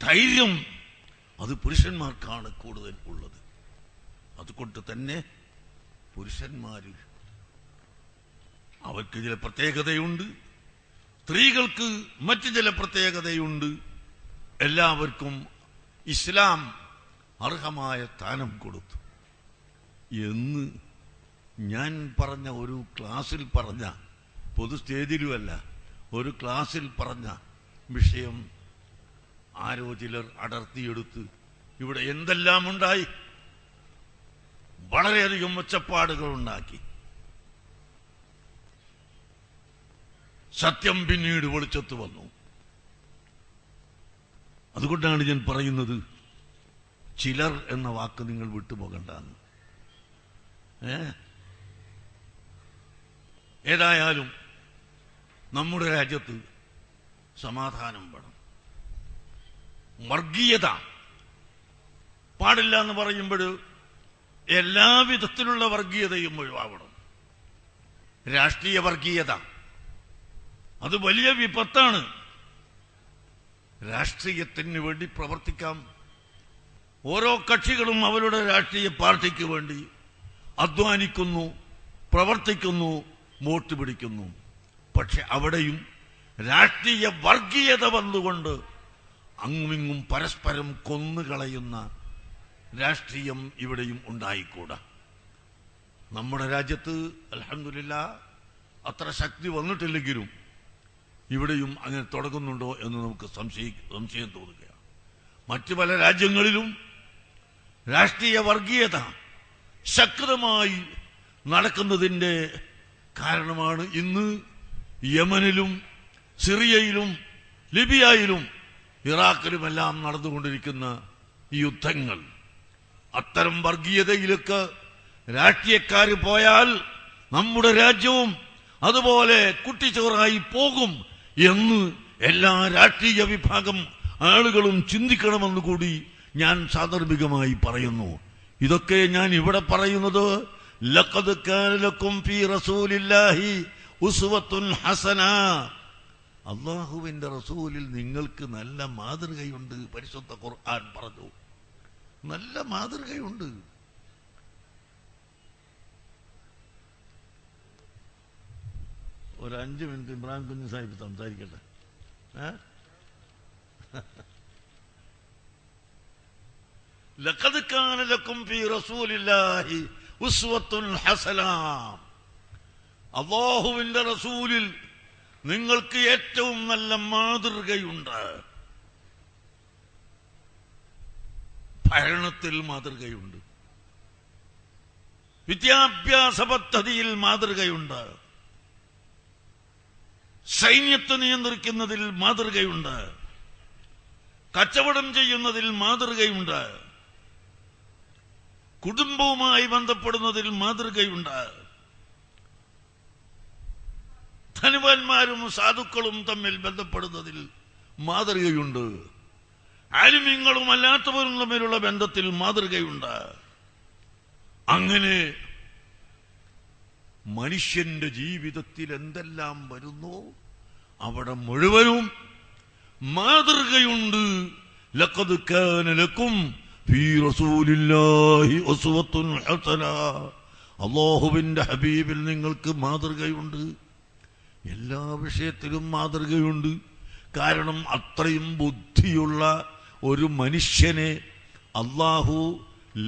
ധൈര്യം അത് പുരുഷന്മാർക്കാണ് കൂടുതൽ ഉള്ളത്. അതുകൊണ്ട് തന്നെ പുരുഷന്മാര് അവർക്ക് ചില പ്രത്യേകതയുണ്ട്, സ്ത്രീകൾക്ക് മറ്റു ചില പ്രത്യേകതയുണ്ട്. എല്ലാവർക്കും ഇസ്ലാം അർഹമായ സ്ഥാനം കൊടുത്തു എന്ന് ഞാൻ പറഞ്ഞ ഒരു ക്ലാസ്സിൽ പറഞ്ഞ, പൊതു സ്റ്റേജിലുമല്ല, ഒരു ക്ലാസ്സിൽ പറഞ്ഞ വിഷയം ആരോ ചിലർ അടർത്തിയെടുത്ത് ഇവിടെ എന്തെല്ലാം ഉണ്ടായി, വളരെയധികം ഒച്ചപ്പാടുകൾ ഉണ്ടാക്കി. സത്യം പിന്നീട് വെളിച്ചത്ത് വന്നു. അതുകൊണ്ടാണ് ഞാൻ പറയുന്നത്, ചിലർ എന്ന വാക്ക് നിങ്ങൾ വിട്ടുപോകണ്ടെന്ന്. ഏതായാലും നമ്മുടെ രാജ്യത്ത് സമാധാനം വേണം. വർഗീയത പാടില്ല എന്ന് പറയുമ്പോൾ എല്ലാവിധത്തിലുള്ള വർഗീയതയും ഒഴിവാകണം. രാഷ്ട്രീയ വർഗീയത അത് വലിയ വിപത്താണ്. രാഷ്ട്രീയത്തിന് വേണ്ടി പ്രവർത്തിക്കാം. ഓരോ കക്ഷികളും അവരുടെ രാഷ്ട്രീയ പാർട്ടിക്ക് വേണ്ടി അധ്വാനിക്കുന്നു, പ്രവർത്തിക്കുന്നു, വോട്ട് പിടിക്കുന്നു. പക്ഷെ അവിടെയും രാഷ്ട്രീയ വർഗീയത വന്നുകൊണ്ട് അങ്ങുമിങ്ങും പരസ്പരം കൊന്നുകളയുന്ന രാഷ്ട്രീയം ഇവിടെയും ഉണ്ടായിക്കൂടാ. നമ്മുടെ രാജ്യത്ത് അൽഹംദുലില്ലാഹ് അത്ര ശക്തി വന്നിട്ടില്ലെങ്കിലും ഇവിടെയും അങ്ങനെ തുടങ്ങുന്നുണ്ടോ എന്ന് നമുക്ക് സംശയം തോന്നുകയാണ്. മറ്റു പല രാജ്യങ്ങളിലും രാഷ്ട്രീയ വർഗീയത ശക്തമായി നടക്കുന്നതിൻ്റെ കാരണമാണ് ഇന്ന് യമനിലും സിറിയയിലും ലിബിയയിലും ഇറാഖിലുമെല്ലാം നടന്നുകൊണ്ടിരിക്കുന്ന ഈ യുദ്ധങ്ങൾ. അത്തരം വർഗീയതയിലേക്ക് രാഷ്ട്രീയക്കാർ പോയാൽ നമ്മുടെ രാജ്യവും അതുപോലെ കുട്ടിച്ചോറായി പോകും എന്ന് എല്ലാ രാഷ്ട്രീയ വിഭാഗം ആളുകളും ചിന്തിക്കണമെന്ന് കൂടി ഞാൻ സാന്ദർഭികമായി പറയുന്നു. ഇതൊക്കെ ഞാൻ ഇവിടെ പറയുന്നത് ലഖദ് കാന ലക്കും ഫീ റസൂലില്ലാഹി ഉസ്വത്തുൻ ഹസന, അല്ലാഹുവിന്റെ റസൂലിൽ നിങ്ങൾക്ക് നല്ല മാതൃകയുണ്ട്. പരിശുദ്ധ ഖുർആൻ പറഞ്ഞു, നല്ല മാതൃകയുണ്ട്. ഒരു 5 മിനിറ്റ് ഇബ്രാഹിം കുഞ്ഞ് സാഹിബ് സംസാരിക്കട്ടെ. ലഖദ് കാന ലക്കും ഫീ റസൂലില്ലാഹി ഉസ്വത്തുൻ ഹസന, അല്ലാഹുവിന്റെ റസൂലിൽ നിങ്ങൾക്ക് ഏറ്റവും നല്ല മാതൃകയുണ്ട്. ഭരണത്തിൽ മാതൃകയുണ്ട്, വിദ്യാഭ്യാസ പദ്ധതിയിൽ മാതൃകയുണ്ട്, സൈന്യത്തെ നിയന്ത്രിക്കുന്നതിൽ മാതൃകയുണ്ട്, കച്ചവടം ചെയ്യുന്നതിൽ മാതൃകയുണ്ട്, കുടുംബവുമായി ബന്ധപ്പെടുന്നതിൽ മാതൃകയുണ്ട്, ധനവാന്മാരും സാധുക്കളും തമ്മിൽ ബന്ധപ്പെടുന്നതിൽ മാതൃകയുണ്ട്, ആലിമീങ്ങളും അല്ലാത്തവരും തമ്മിലുള്ള ബന്ധത്തിൽ മാതൃകയുണ്ട്. അങ്ങനെ മനുഷ്യന്റെ ജീവിതത്തിൽ എന്തെല്ലാം വരുന്നു അവിടെ മുഴുവനും മാതൃകയുണ്ട്. ലഖദ് കാന ലക്കും ഫീ റസൂലില്ലാഹി ഉസ്വത്തുൻ ഹസന, അല്ലാഹുവിന്റെ ഹബീബിൽ നിങ്ങൾക്ക് മാതൃകയുണ്ട്. എല്ലാ വിഷയത്തിലും മാതൃകയുണ്ട്. കാരണം അത്രയും ബുദ്ധിയുള്ള ഒരു മനുഷ്യനെ അല്ലാഹു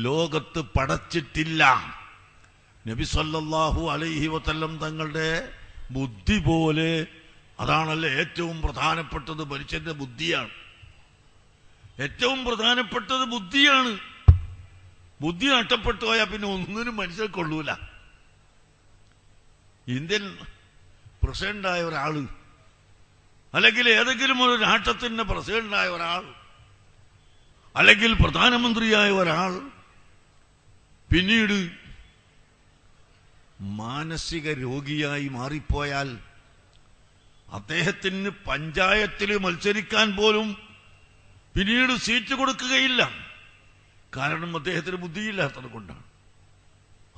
ലോകത്ത് പടച്ചിട്ടില്ല. നബി സല്ലല്ലാഹു അലൈഹി വസല്ലം തങ്ങളുടെ ബുദ്ധി പോലെ, അതാണല്ലോ ഏറ്റവും പ്രധാനപ്പെട്ടത്. മനുഷ്യന്റെ ബുദ്ധിയാണ് ഏറ്റവും പ്രധാനപ്പെട്ടത്. ബുദ്ധിയാണ്. ബുദ്ധി നഷ്ടപ്പെട്ടു പോയാൽ പിന്നെ ഒന്നിനും മനുഷ്യരെ കൊള്ളൂല. ഇന്ത്യൻ പ്രസിഡന്റായ ഒരാള്, അല്ലെങ്കിൽ ഏതെങ്കിലും ഒരു രാഷ്ട്രത്തിന്റെ പ്രസിഡന്റായ ഒരാൾ, അല്ലെങ്കിൽ പ്രധാനമന്ത്രിയായ ഒരാൾ പിന്നീട് മാനസിക രോഗിയായി മാറിപ്പോയാൽ അദ്ദേഹത്തിന് പഞ്ചായത്തിൽ മത്സരിക്കാൻ പോലും പിന്നീട് സീറ്റ് കൊടുക്കുകയില്ല. കാരണം അദ്ദേഹത്തിന് ബുദ്ധിയില്ലാത്തത് കൊണ്ടാണ്.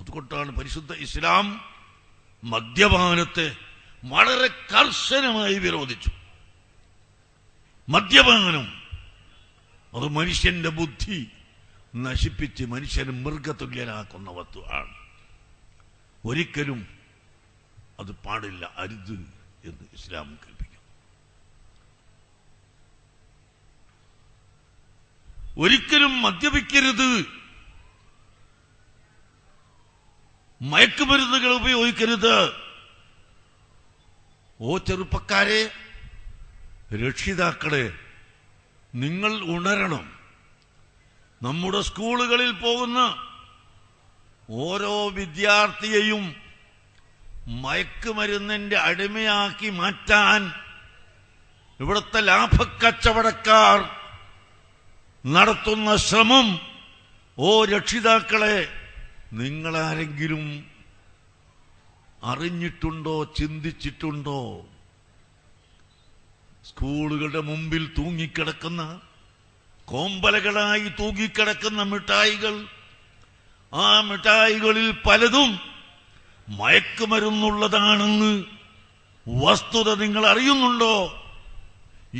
അതുകൊണ്ടാണ് പരിശുദ്ധ ഇസ്ലാം മദ്യപാനത്തെ വളരെ കർശനമായി വിരോധിച്ചു. മദ്യപാനം അത് മനുഷ്യന്റെ ബുദ്ധി നശിപ്പിച്ച് മനുഷ്യന് മൃഗതുല്യനാക്കുന്ന വസ്തുവാണ്. ഒരിക്കലും അത് പാടില്ല, അരുത് എന്ന് ഇസ്ലാം കൽപ്പിക്കുന്നു. ഒരിക്കലും മദ്യപിക്കരുത്, മയക്കുമരുന്നുകൾ ഉപയോഗിക്കരുത്. ഓ ചെറുപ്പക്കാരെ, രക്ഷിതാക്കളെ, നിങ്ങൾ ഉണരണം. നമ്മുടെ സ്കൂളുകളിൽ പോകുന്ന ഓരോ വിദ്യാർത്ഥിയെയും മയക്കുമരുന്നിന്റെ അടിമയാക്കി മാറ്റാൻ ഇവിടുത്തെ ലാഭക്കച്ചവടക്കാർ നടത്തുന്ന ശ്രമം, ഓ രക്ഷിതാക്കളെ, നിങ്ങളാരെങ്കിലും അറിഞ്ഞിട്ടുണ്ടോ, ചിന്തിച്ചിട്ടുണ്ടോ? സ്കൂളുകളുടെ മുമ്പിൽ തൂങ്ങിക്കിടക്കുന്ന, കോമ്പലകളായി തൂങ്ങിക്കിടക്കുന്ന മിഠായികൾ, ആ മിഠായികളിൽ പലതും മയക്കുമരുന്നുള്ളതാണെന്ന് വസ്തുത നിങ്ങൾ അറിയുന്നുണ്ടോ?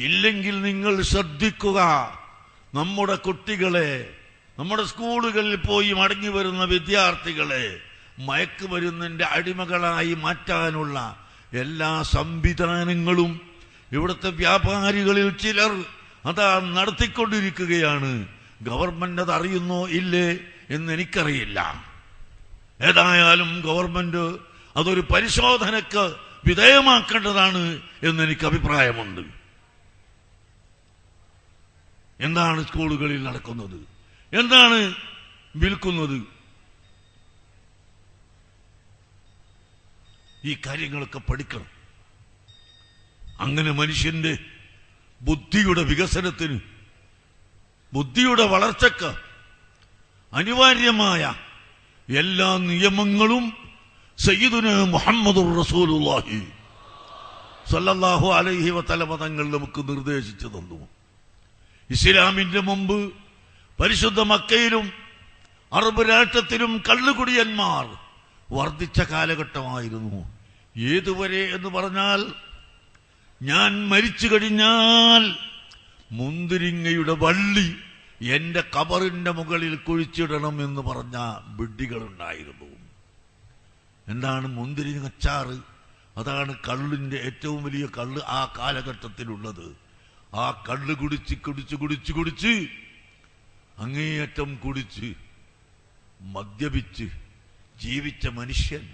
ഇല്ലെങ്കിൽ നിങ്ങൾ ശ്രദ്ധിക്കുക. നമ്മുടെ കുട്ടികളെ, നമ്മുടെ സ്കൂളുകളിൽ പോയി മടങ്ങി വരുന്ന വിദ്യാർത്ഥികളെ മയക്കുമരുന്നിന്റെ അടിമകളായി മാറ്റാനുള്ള എല്ലാ സംവിധാനങ്ങളും ഇവിടുത്തെ വ്യാപാരികളിൽ ചിലർ അതാ നടത്തിക്കൊണ്ടിരിക്കുകയാണ്. ഗവൺമെന്റ് അത് അറിയുന്നോ ഇല്ലേ എന്ന് എനിക്കറിയില്ല. ഏതായാലും ഗവൺമെന്റ് അതൊരു പരിശോധനയ്ക്ക് വിധേയമാക്കേണ്ടതാണ് എന്നെനിക്ക് അഭിപ്രായമുണ്ട്. എന്താണ് സ്കൂളുകളിൽ നടക്കുന്നത്? എന്താണ് വിൽക്കുന്നത്? ഈ കാര്യങ്ങളൊക്കെ പഠിക്കണം. അങ്ങനെ മനുഷ്യന്റെ ബുദ്ധിയുടെ വികസനത്തിന്, ബുദ്ധിയുടെ വളർച്ചയ്ക്ക് അനിവാര്യമായ എല്ലാ നിയമങ്ങളും സയ്യിദുനാ മുഹമ്മദുർ റസൂലുള്ളാഹി സ്വല്ലല്ലാഹു അലൈഹി വസല്ലം തങ്ങൾ നമുക്ക് നിർദ്ദേശിച്ചു തന്നു. ഇസ്ലാമിന്റെ മുമ്പ് പരിശുദ്ധ മക്കയിലും അറബ് രാഷ്ട്രത്തിലും കള്ളുകുടിയന്മാർ വർദ്ധിച്ച കാലഘട്ടമായിരുന്നു. ഏതുവരെ എന്ന് പറഞ്ഞാൽ, ഞാൻ മരിച്ചു കഴിഞ്ഞാൽ മുന്തിരിങ്ങയുടെ വള്ളി എന്റെ കബറിന്റെ മുകളിൽ കുഴിച്ചിടണം എന്ന് പറഞ്ഞ വിഡ്ഢികളുണ്ടായിരുന്നു. എന്താണ് മുന്തിരിങ്ങച്ചാറ്? അതാണ് കള്ളിന്റെ ഏറ്റവും വലിയ കള്ള് ആ കാലഘട്ടത്തിലുള്ളത്. ആ കള്ള് കുടിച്ച് കുടിച്ച് കുടിച്ച് കുടിച്ച് അങ്ങേയറ്റം കുടിച്ച് മദ്യപിച്ച് ജീവിച്ച മനുഷ്യൻ,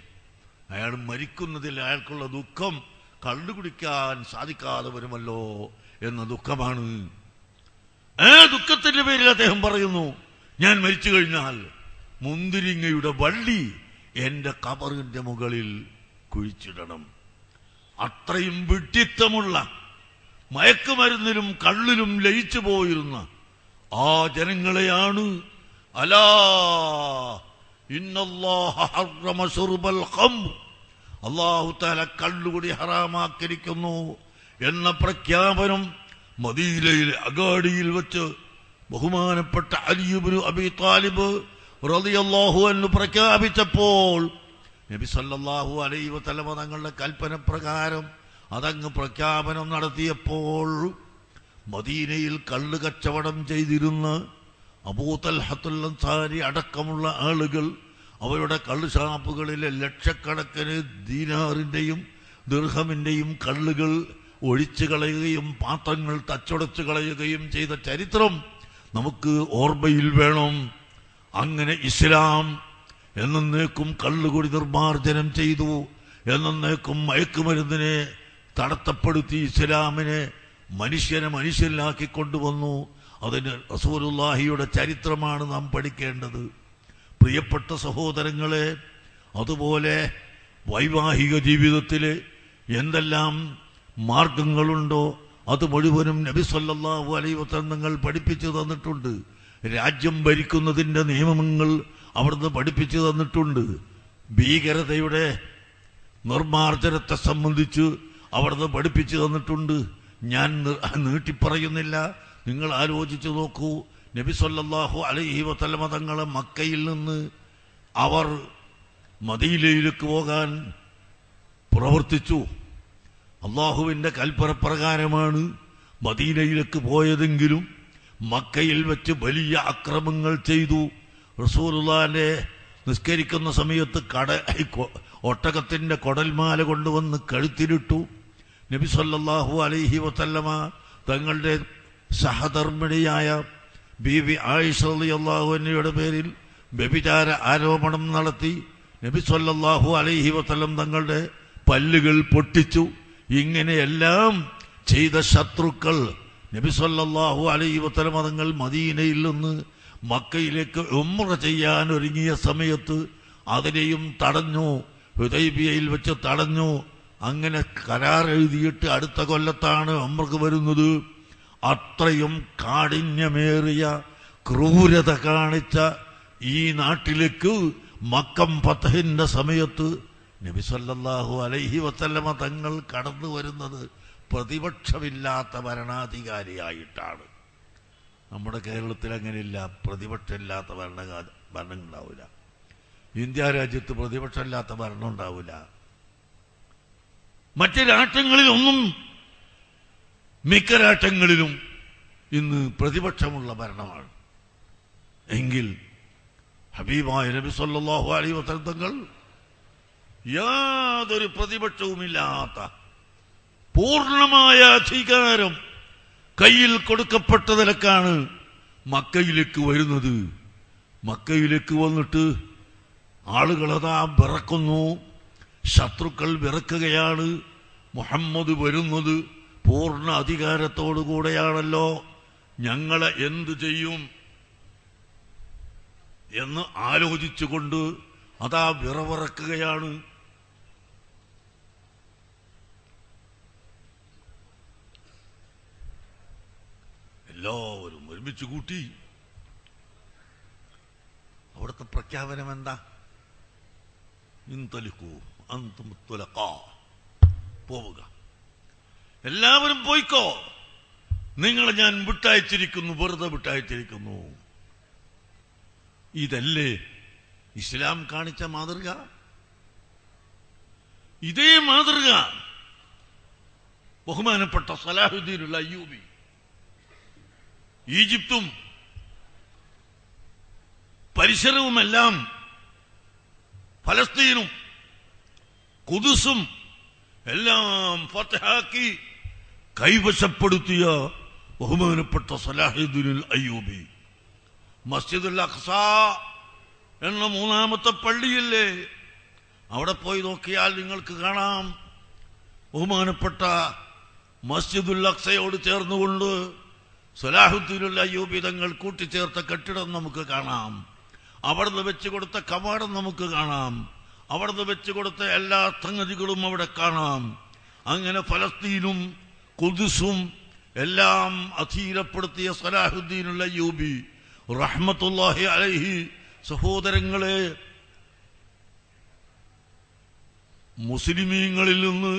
അയാൾ മരിക്കുന്നതിൽ അയാൾക്കുള്ള ദുഃഖം കള്ളു കുടിക്കാൻ സാധിക്കാതെ വരുമല്ലോ എന്ന ദുഃഖമാണ്. ആ ദുഃഖത്തിന്റെ പേരിൽ അദ്ദേഹം പറയുന്നു, ഞാൻ മരിച്ചു കഴിഞ്ഞാൽ മുന്തിരിങ്ങയുടെ വള്ളി എന്റെ കബറിന്റെ മുകളിൽ കുഴിച്ചിടണം. അത്രയും വിഡ്ഢിത്തമുള്ള, മയക്കുമരുന്നിലും കള്ളിലും ലയിച്ചു പോയിരുന്ന ആ ജനങ്ങളെയാണ് അലാ ഇന്നല്ലാഹ ഹറമ ശുർബൽ ഖംർ, അല്ലാഹു തആല കള്ളുകുടി ഹറാമാക്കിയിരിക്കുന്നു എന്ന പ്രഖ്യാപനം മദീനയിലെ അഗാഡിയിൽ വെച്ച് ബഹുമാനപ്പെട്ട അലി ഇബ്നു അബീ താലിബ് റളിയല്ലാഹു അൻഹു പ്രഖ്യാപിച്ചപ്പോൾ നബി സല്ലല്ലാഹു അലൈഹി വസല്ലം തങ്ങളുടെ കൽപ്പന പ്രകാരം അതങ്ങ് പ്രഖ്യാപനം നടത്തിയപ്പോൾ മദീനയിൽ കള്ള് കച്ചവടം ചെയ്തിരുന്ന അബൂ തൽഹത്തുൽ അൻസാരി അടക്കമുള്ള ആളുകൾ അവരുടെ കള്ള് ഷാപ്പുകളിലെ ലക്ഷക്കണക്കിന് ദീനാറിന്റെയും ദിർഹമിന്റെയും കള്ളുകൾ ഒഴിച്ചു കളയുകയും പാത്രങ്ങൾ തച്ചുടച്ചു കളയുകയും ചെയ്ത ചരിത്രം നമുക്ക് ഓർമ്മയിൽ വേണം. അങ്ങനെ ഇസ്ലാം എന്നേക്കും കള്ളുകുടി നിർമ്മാർജ്ജനം ചെയ്തു, എന്നേക്കും മയക്കുമരുന്നിനെ തടസ്സപ്പെടുത്തി ഇസ്ലാമിനെ മനുഷ്യനെ മനുഷ്യനാക്കി കൊണ്ടുവന്നു. അതിന് റസൂലുള്ളാഹിയുടെ ചരിത്രമാണ് നാം പഠിക്കേണ്ടത്. പ്രിയപ്പെട്ട സഹോദരങ്ങളെ, അതുപോലെ വൈവാഹിക ജീവിതത്തിൽ എന്തെല്ലാം മാർഗങ്ങളുണ്ടോ അത് മുഴുവനും നബി സല്ലല്ലാഹു അലൈഹി വസല്ലം തങ്ങൾ പഠിപ്പിച്ചു തന്നിട്ടുണ്ട്. രാജ്യം ഭരിക്കുന്നതിൻ്റെ നിയമങ്ങൾ അവിടുന്ന് പഠിപ്പിച്ചു തന്നിട്ടുണ്ട്. ഭീകരതയുടെ നിർമ്മാർജ്ജനത്തെ സംബന്ധിച്ച് അവിടുന്ന് പഠിപ്പിച്ചു തന്നിട്ടുണ്ട്. ഞാൻ നീട്ടിപ്പറയുന്നില്ല, നിങ്ങൾ ആലോചിച്ചു നോക്കൂ. നബി സല്ലല്ലാഹു അലൈഹി വസല്ലം തങ്ങളെ മക്കയിൽ നിന്ന് അവർ മദീനയിലേക്ക് പോകാൻ പ്രവർത്തിച്ചു. അള്ളാഹുവിൻ്റെ കൽപ്പന പ്രകാരമാണ് മദീനയിലേക്ക് പോയതെങ്കിലും മക്കയിൽ വെച്ച് വലിയ അക്രമങ്ങൾ ചെയ്തു. റസൂലുള്ളാഹിന്റെ നിസ്കരിക്കുന്ന സമയത്ത് ഒട്ടകത്തിന്റെ കൊടൽമാല കൊണ്ടുവന്ന് കഴുത്തിലിട്ടു. നബി സല്ലല്ലാഹു അലൈഹി വസല്ലമ തങ്ങളുടെ സഹധർമ്മിണിയായ ബീവി ആയിഷ റളിയല്ലാഹു അൻഹയുടെ പേരിൽ വ്യഭിചാര ആരോപണം നടത്തി. നബി സല്ലല്ലാഹു അലൈഹി വസല്ലം തങ്ങളുടെ പല്ലുകൾ പൊട്ടിച്ചു. ഇങ്ങനെയെല്ലാം ചെയ്ത ശത്രുക്കൾ നബി സല്ലല്ലാഹു അലൈഹി വസല്ലം തങ്ങൾ മദീനയിൽ നിന്ന് മക്കയിലേക്ക് ഉംറ ചെയ്യാൻ ഒരുങ്ങിയ സമയത്ത് അതിനെയും തടഞ്ഞു. ഹുദൈബിയയിൽ വെച്ച് തടഞ്ഞു. അങ്ങനെ കരാർ എഴുതിയിട്ട് അടുത്ത കൊല്ലത്താണ് ഉംറക്ക് വരുന്നത്. അത്രയും കാഠിന്യമേറിയ ക്രൂരത കാണിച്ച ഈ നാട്ടിലേക്ക് മക്കം ഫതഹിന്റെ സമയത്ത് നബി സല്ലല്ലാഹു അലൈഹി വസല്ലമ തങ്ങൾ കടന്നു വരുന്നത് പ്രതിപക്ഷമില്ലാത്ത ഭരണാധികാരിയായിട്ടാണ്. നമ്മുടെ കേരളത്തിൽ അങ്ങനെയില്ല, പ്രതിപക്ഷമില്ലാത്ത ഭരണം ഉണ്ടാവില്ല. ഇന്ത്യ രാജ്യത്ത് പ്രതിപക്ഷമില്ലാത്ത ഭരണം ഉണ്ടാവില്ല. മറ്റ് രാഷ്ട്രങ്ങളിലൊന്നും, മിക്ക രാഷ്ട്രങ്ങളിലും ഇന്ന് പ്രതിപക്ഷമുള്ള ഭരണമാണ്. എങ്കിൽ ഹബീബായ നബി സല്ലല്ലാഹു അലൈഹി വസല്ലം തങ്ങൾ യാതൊരു പ്രതിപക്ഷവുമില്ലാത്ത പൂർണ്ണമായ അധികാരം കയ്യിൽ കൊടുക്കപ്പെട്ട നിലക്കാണ് മക്കയിലേക്ക് വരുന്നത്. മക്കയിലേക്ക് വന്നിട്ട് ആളുകളതാ വിറക്കുന്നു, ശത്രുക്കൾ വിറക്കുകയാണ്. മുഹമ്മദ് വരുന്നത് പൂർണ്ണ അധികാരത്തോടുകൂടെയാണല്ലോ, ഞങ്ങളെ എന്തു ചെയ്യും എന്ന് ആലോചിച്ചുകൊണ്ട് അതാ വിറവിറക്കുകയാണ്. എല്ലാവരും ഒരുമിച്ച് കൂട്ടി. അവിടുത്തെ പ്രഖ്യാപനം എന്താ? ഇൻതലിഖൂ അൻതും തുലഖാ, പോവുക, എല്ലാവരും പോയിക്കോ, നിങ്ങളെ ഞാൻ വിട്ടയച്ചിരിക്കുന്നു, വെറുതെ വിട്ടയച്ചിരിക്കുന്നു. ഇതല്ലേ ഇസ്ലാം കാണിച്ച മാതൃക? ഇതേ മാതൃക ബഹുമാനപ്പെട്ട സലാഹുദ്ദീനുൽ അയ്യൂബി ഈജിപ്തും പരിസരവുമെല്ലാം ഫലസ്തീനും ഖുദ്സും എല്ലാം ഫതഹാക്കി കൈവശപ്പെടുത്തിയ ബഹുമാനപ്പെട്ട സലാഹുദ്ദീനുൽ അയ്യൂബി മസ്ജിദുൽ അഖ്സ എന്ന മൂന്നാമത്തെ പള്ളിയില്ലേ, അവിടെ പോയി നോക്കിയാൽ നിങ്ങൾക്ക് കാണാം ബഹുമാനപ്പെട്ട മസ്ജിദുൽ അഖ്സയോട് ചേർന്നുകൊണ്ട് സലാഹുദ്ദീനുൽ അയ്യൂബി തങ്ങൾ കൂട്ടിച്ചേർത്ത കെട്ടിടം നമുക്ക് കാണാം. അവിടുന്ന് വെച്ച് കൊടുത്ത കവാടം നമുക്ക് കാണാം. അവിടുന്ന് വെച്ച് കൊടുത്ത എല്ലാ സംഗതികളും അവിടെ കാണാം. അങ്ങനെ ഫലസ്തീനും ഖുദ്സും എല്ലാം അധീനപ്പെടുത്തിയ സലാഹുദ്ദീനുൽ അയ്യൂബി റഹ്മത്തുള്ളാഹി അലൈഹി, സഹോദരങ്ങളെ, മുസ്ലിമീങ്ങളിൽ നിന്ന്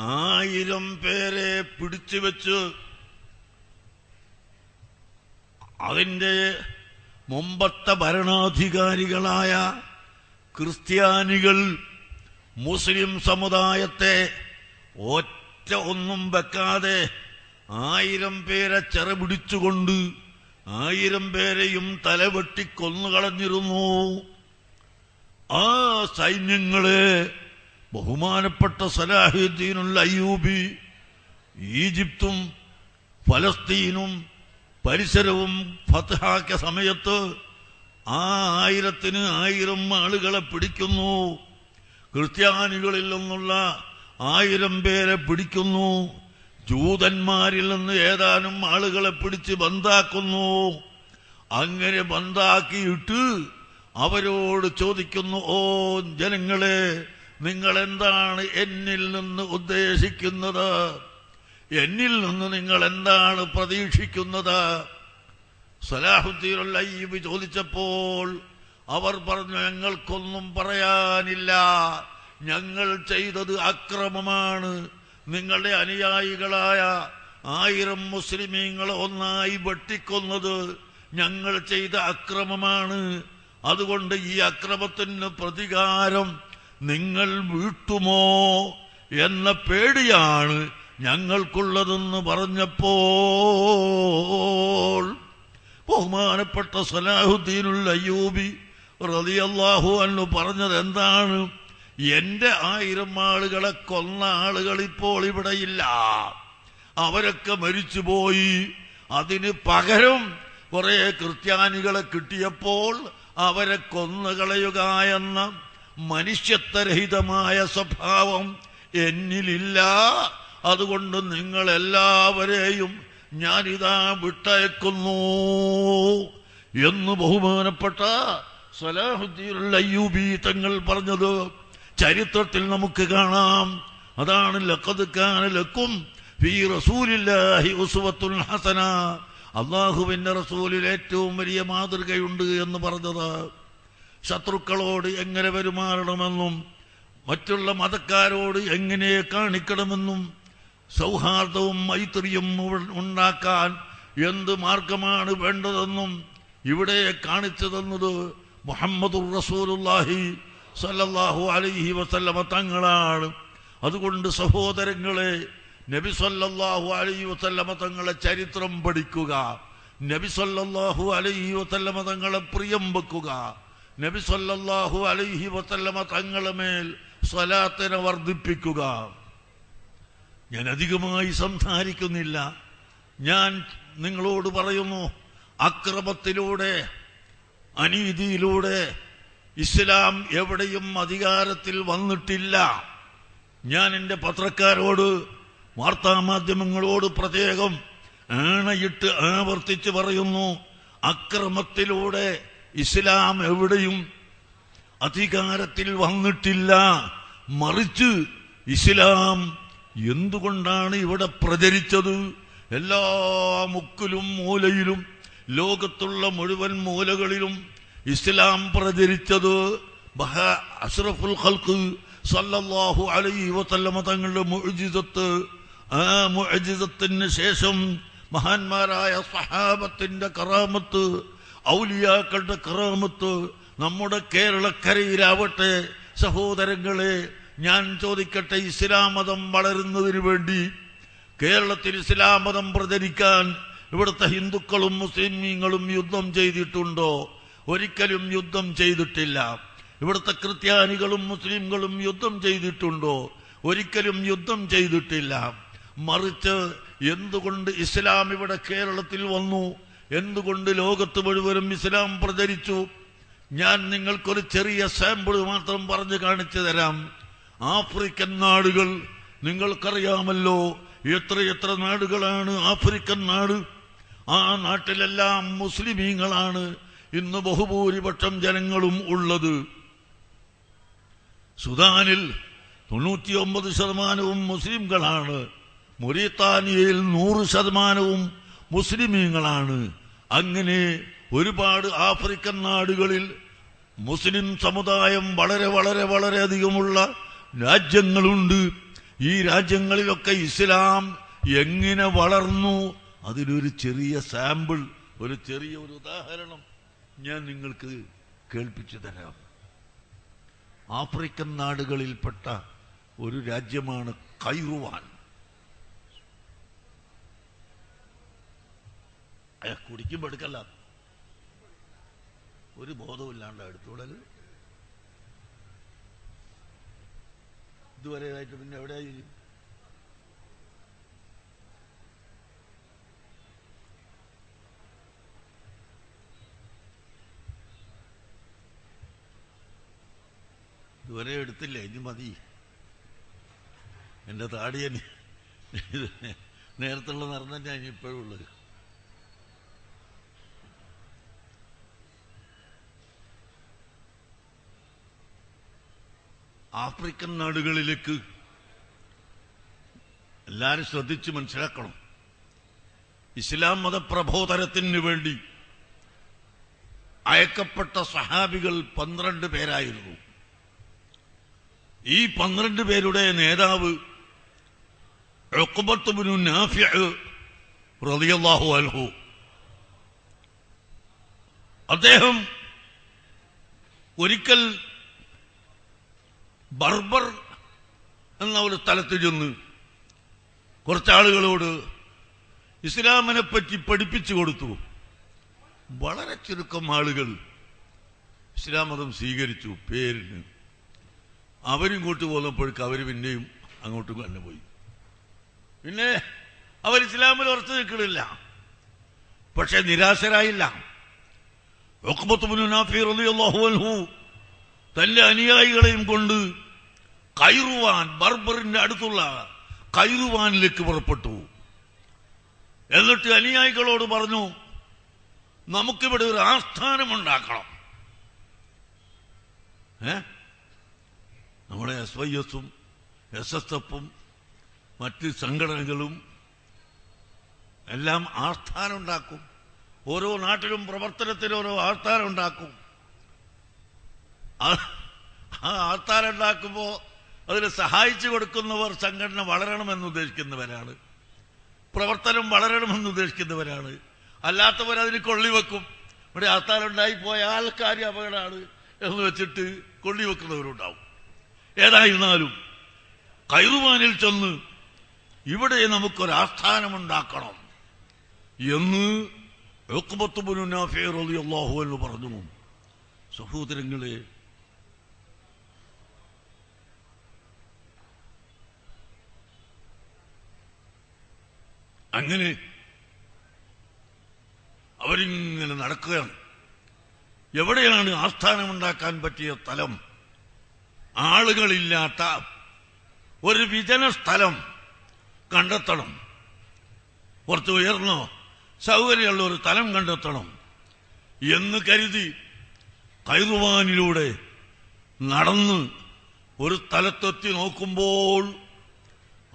1000 പേരെ പിടിച്ചു വെച്ച് അതിന്റെ മുമ്പത്തെ ഭരണാധികാരികളായ ക്രിസ്ത്യാനികൾ മുസ്ലിം സമുദായത്തെ ഒറ്റ ഒന്നും വെക്കാതെ 1000 പേരെ ചെറുപിടിച്ചുകൊണ്ട് 1000 പേരെയും തലവെട്ടി കൊന്നുകളഞ്ഞിരുന്നു. ആ സൈന്യങ്ങളെ ബഹുമാനപ്പെട്ട സലാഹുദ്ദീനുൽ അയ്യൂബി ഈജിപ്തും ഫലസ്തീനും പരിസരവും ഫത്ഹാക്കിയ സമയത്ത് 1000-ന് 1000 ആളുകളെ പിടിക്കുന്നു. ക്രിസ്ത്യാനികളിൽ നിന്നുള്ള 1000 പേരെ പിടിക്കുന്നു. ജൂതന്മാരിൽ നിന്ന് ഏതാനും ആളുകളെ പിടിച്ച് ബന്ധാക്കുന്നു. അങ്ങനെ ബന്ധാക്കിയിട്ട് അവരോട് ചോദിക്കുന്നു, ഓ ജനങ്ങളെ, നിങ്ങൾ എന്താണ് എന്നിൽ നിന്ന് ഉദ്ദേശിക്കുന്നത്? എന്നിൽ നിന്ന് നിങ്ങൾ എന്താണ് പ്രതീക്ഷിക്കുന്നത്? സലാഹുദ്ദീനുൽ അയ്യൂബി ചോദിച്ചപ്പോൾ അവർ പറഞ്ഞു, ഞങ്ങൾക്കൊന്നും പറയാനില്ല, ഞങ്ങൾ ചെയ്തത് അക്രമമാണ്. നിങ്ങളുടെ അനുയായികളായ 1000 മുസ്ലിമീങ്ങളെ ഒന്നായി വെട്ടിക്കൊന്നത് ഞങ്ങൾ ചെയ്ത അക്രമമാണ്. അതുകൊണ്ട് ഈ അക്രമത്തിന് പ്രതികാരം നിങ്ങൾ വീട്ടുമോ എന്ന പേടിയാണ് ഞങ്ങൾക്കുള്ളതെന്ന് പറഞ്ഞപ്പോൾ ബഹുമാനപ്പെട്ട സലാഹുദ്ദീനുൽ അയ്യൂബി റളിയല്ലാഹു അൻഹു പറഞ്ഞത് എന്താണ്? എന്റെ 1000 ആളുകളെ കൊന്ന ആളുകൾ ഇപ്പോൾ ഇവിടെയില്ല, അവരൊക്കെ മരിച്ചുപോയി. അതിന് പകരം കുറെ ക്രിസ്ത്യാനികളെ കിട്ടിയപ്പോൾ അവരെ കൊന്നുകളയുക എന്ന മനുഷ്യത്വരഹിതമായ സ്വഭാവം എന്നിലില്ല. അതുകൊണ്ട് നിങ്ങളെല്ലാവരെയും ഞാനിതാ വിട്ടയക്കുന്നു എന്ന് ബഹുമാനപ്പെട്ട സലാഹുദ്ദീനുൽ അയ്യൂബി തങ്ങൾ പറഞ്ഞത് ചരിത്രത്തിൽ നമുക്ക് കാണാം. അതാണ് ലഖദ് കാന ലക്കും ഫീ റസൂലില്ലാഹി ഉസ്വത്തുൻ ഹസന, അല്ലാഹുവിന്റെ റസൂലിൽ ഏറ്റവും വലിയ മാതൃകയുണ്ട് എന്ന് പറഞ്ഞത്. ശത്രുക്കളോട് എങ്ങനെ പെരുമാറണമെന്നും മറ്റുള്ള മതക്കാരോട് എങ്ങനെ കാണിക്കണമെന്നും സൗഹാർദ്ദവും മൈത്രിയും ഉണ്ടാക്കാൻ എന്ത് മാർഗമാണ് വേണ്ടതെന്നും ഇവിടെ കാണിച്ചു തന്നത് മുഹമ്മദുർ റസൂലുള്ളാഹി സല്ലല്ലാഹു അലൈഹി വസല്ലമ തങ്ങളാണ്. അതുകൊണ്ട് സഹോദരങ്ങളെ, നബി സല്ലല്ലാഹു അലൈഹി വസല്ലമ തങ്ങളെ ചരിത്രം പഠിക്കുക, നബി സല്ലല്ലാഹു അലൈഹി വസല്ലമ തങ്ങളെ പ്രിയം വെക്കുക, നബി സല്ലല്ലാഹു അലൈഹി വസല്ലമ തങ്ങളെ മേൽ സ്വലാത്തിനെ വർദ്ധിപ്പിക്കുക. ഞാൻ അധികമായി സംസാരിക്കുന്നില്ല. ഞാൻ നിങ്ങളോട് പറയുന്നു, അക്രമത്തിലൂടെ, അനീതിയിലൂടെ ഇസ്ലാം എവിടെയും അധികാരത്തിൽ വന്നിട്ടില്ല. ഞാൻ എൻ്റെ പത്രക്കാരോട്, വാർത്താമാധ്യമങ്ങളോട് പ്രത്യേകം ആണയിട്ട് ആവർത്തിച്ച് പറയുന്നു, അക്രമത്തിലൂടെ ഇസ്ലാം എവിടെയും അധികാരത്തിൽ വന്നിട്ടില്ല. മറിച്ച് ഇസ്ലാം എന്തുകൊണ്ടാണ് ഇവിടെ പ്രചരിച്ചത്? എല്ലാ മുക്കിലും മൂലയിലും, ലോകത്തുള്ള മുഴുവൻ മൂലകളിലും ഇസ്ലാം പ്രചരിച്ചത് അഷ്റഫുൽ ഖൽഖ് സല്ലല്ലാഹു അലൈഹി വസല്ലമ തങ്ങളുടെ മുഅ്ജിസത്ത്. ആ മുഅ്ജിസത്തിന് ശേഷം മഹാന്മാരായ സഹാബത്തിന്റെ കറാമത്ത്, ഔലിയാക്കളുടെ കറാമത്ത് നമ്മുടെ കേരളക്കരയിലാവട്ടെ. സഹോദരങ്ങളെ, ഞാൻ ചോദിക്കട്ടെ, ഇസ്ലാം മതം വളരുന്നതിന് വേണ്ടി കേരളത്തിൽ ഇസ്ലാം മതം പ്രചരിക്കാൻ ഇവിടുത്തെ ഹിന്ദുക്കളും മുസ്ലിമീങ്ങളും യുദ്ധം ചെയ്തിട്ടുണ്ടോ? ഒരിക്കലും യുദ്ധം ചെയ്തിട്ടില്ല. ഇവിടുത്തെ ക്രിസ്ത്യാനികളും മുസ്ലിംകളും യുദ്ധം ചെയ്തിട്ടുണ്ടോ? ഒരിക്കലും യുദ്ധം ചെയ്തിട്ടില്ല. മറിച്ച് എന്തുകൊണ്ട് ഇസ്ലാം ഇവിടെ കേരളത്തിൽ വന്നു? എന്തുകൊണ്ട് ലോകത്ത് മുഴുവനും ഇസ്ലാം പ്രചരിച്ചു? ഞാൻ നിങ്ങൾക്കൊരു ചെറിയ സാമ്പിൾ മാത്രം പറഞ്ഞു കാണിച്ചു തരാം. ആഫ്രിക്കൻ നാടുകൾ നിങ്ങൾക്കറിയാമല്ലോ. എത്രയെത്ര നാടുകളാണ് ആഫ്രിക്കൻ നാട്. ആ നാട്ടിലെല്ലാം മുസ്ലിമീങ്ങളാണ് ഇന്ന് ബഹുഭൂരിപക്ഷം ജനങ്ങളും ഉള്ളത്. സുദാനിൽ 99% മുസ്ലിംകളാണ്. മൊറീത്താനിയയിൽ 100% മുസ്ലിമീങ്ങളാണ്. അങ്ങനെ ഒരുപാട് ആഫ്രിക്കൻ നാടുകളിൽ മുസ്ലിം സമുദായം വളരെ വളരെ വളരെ അധികമുള്ള രാജ്യങ്ങളുണ്ട്. ഈ രാജ്യങ്ങളിലൊക്കെ ഇസ്ലാം എങ്ങനെ വളർന്നു? അതിലൊരു ചെറിയ സാമ്പിൾ, ഒരു ഉദാഹരണം ഞാൻ നിങ്ങൾക്ക് കേൾപ്പിച്ചു തരാം. ആഫ്രിക്കൻ നാടുകളിൽപ്പെട്ട ഒരു രാജ്യമാണ് കൈറുവാൻ. കുടിക്കുമ്പോൾ എടുക്കല്ല, ഒരു ബോധമില്ലാണ്ട് എടുത്തോളൽ. ഇതുവരെ ആയിട്ട് പിന്നെ എവിടെയായി? ഇതുവരെ എടുത്തില്ല, ഇനി മതി. എൻ്റെ താടിയന് നേരത്തുള്ള നടന്ന ഞാൻ ഇപ്പോഴും ഉള്ളത്. ആഫ്രിക്കൻ നാടുകളിലേക്ക് എല്ലാവരും ശ്രദ്ധിച്ച് മനസ്സിലാക്കണം. ഇസ്ലാം മതപ്രബോധനത്തിന് വേണ്ടി അയക്കപ്പെട്ട സഹാബികൾ 12 പേരായിരുന്നു. ഈ 12 പേരുടെ നേതാവ് ഉഖ്ബത്ത് ഇബ്നു നാഫിഅ് റളിയല്ലാഹു അൻഹു. അദ്ദേഹം ഒരിക്കൽ ബർബർ എന്ന ഒരു സ്ഥലത്ത് ചെന്ന് കുറച്ചാളുകളോട് ഇസ്ലാമിനെ പറ്റി പഠിപ്പിച്ചു കൊടുത്തു. വളരെ ചുരുക്കം ആളുകൾ ഇസ്ലാം മതം സ്വീകരിച്ചു പേരിന്. അവരിങ്ങോട്ട് പോന്നപ്പോഴേക്ക് അവർ പിന്നെയും അങ്ങോട്ടും തന്നെ പോയി. പിന്നെ അവർ ഇസ്ലാമിൽ ഉറച്ചു നിൽക്കണില്ല. പക്ഷെ നിരാശരായില്ല. ഉഖ്ബത്ത് ഇബ്നു നാഫി റളിയല്ലാഹു അൻഹു തന്റെ അനുയായികളെയും കൊണ്ട് കൈറുവാൻ, ബർബറിന്റെ അടുത്തുള്ള കൈറുവാനിലേക്ക് പുറപ്പെട്ടു. എന്നിട്ട് അനുയായികളോട് പറഞ്ഞു, നമുക്കിവിടെ ഒരു ആസ്ഥാനമുണ്ടാക്കണം. നമ്മുടെ SYS-ഉം SSF-ഉം മറ്റ് സംഘടനകളും എല്ലാം ആസ്ഥാനം ഉണ്ടാക്കും. ഓരോ നാട്ടിലും പ്രവർത്തനത്തിന് ഓരോ ആസ്ഥാനം ഉണ്ടാക്കും. ആ ആസ്ഥാനം ഉണ്ടാക്കുമ്പോൾ അതിന് സഹായിച്ചു കൊടുക്കുന്നവർ സംഘടന വളരണമെന്ന് ഉദ്ദേശിക്കുന്നവരാണ്, പ്രവർത്തനം വളരണമെന്ന് ഉദ്ദേശിക്കുന്നവരാണ്. അല്ലാത്തവർ അതിന് കൊള്ളിവെക്കും. ഇവിടെ ആസ്ഥാനം ഉണ്ടായിപ്പോയാൽ കാര്യം അപകടമാണ് എന്ന് വെച്ചിട്ട് കൊള്ളിവെക്കുന്നവരുണ്ടാവും. ഏതായിരുന്നാലും കൈറുവാനിൽ ചെന്ന് ഇവിടെ നമുക്കൊരാസ്ഥാനമുണ്ടാക്കണം എന്ന് ഉഖ്ബത്ത് ഇബ്നു നാഫി റളിയല്ലാഹു അൻഹു പറഞ്ഞു. സഹോദരങ്ങളെ, അങ്ങനെ അവരിങ്ങനെ നടക്കുകയാണ്. എവിടെയാണ് ആസ്ഥാനമുണ്ടാക്കാൻ പറ്റിയ സ്ഥലം? ആളുകളില്ലാത്ത ഒരു വിജന സ്ഥലം കണ്ടെത്തണം. കുറച്ച് ഉയർന്നോ സൗകര്യമുള്ള ഒരു സ്ഥലം കണ്ടെത്തണം എന്ന് കരുതി കൈറുവാനിലൂടെ നടന്ന് ഒരു സ്ഥലത്തെത്തി നോക്കുമ്പോൾ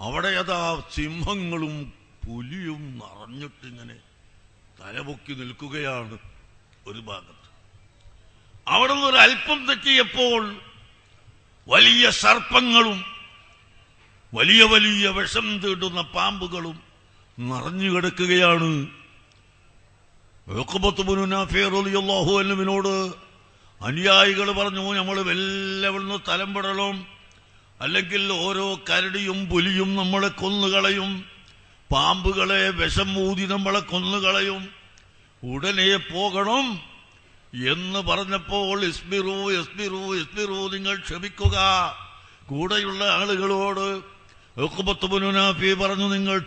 അവിടെ അതാ സിംഹങ്ങളും പുലിയും നിറഞ്ഞിട്ടിങ്ങനെ തലപൊക്കി നിൽക്കുകയാണ് ഒരു ഭാഗത്ത്. അവിടെ നിന്ന് ഒരു അല്പം തെറ്റിയപ്പോൾ വലിയ സർപ്പങ്ങളും വലിയ വലിയ വിഷം തീണ്ടുന്ന പാമ്പുകളും നിറഞ്ഞു കിടക്കുകയാണ്. ഉഖബത്ത് ബിൻ നാഫിഅ റളിയല്ലാഹു അൻഹുവിനോട് അനുയായികൾ പറഞ്ഞു, നമ്മൾ വെല്ലവിടുന്ന് സ്ഥലം പെടണം, അല്ലെങ്കിൽ ഓരോ കരടിയും പുലിയും നമ്മളെ കൊന്നുകളയും, പാമ്പുകളെ വിഷം ഊതി നമ്മളെ കൊന്നുകളയും, ഉടനെ പോകണം എന്ന് പറഞ്ഞപ്പോൾ ഇസ്ബിറു ഇസ്ബിറു ഇസ്ബിറു, നിങ്ങൾ ക്ഷമിക്കുക. കൂടെയുള്ള ആളുകളോട് ഉഖബത്ത് ബിൻ നാഫിഅ പറഞ്ഞു, നിങ്ങൾ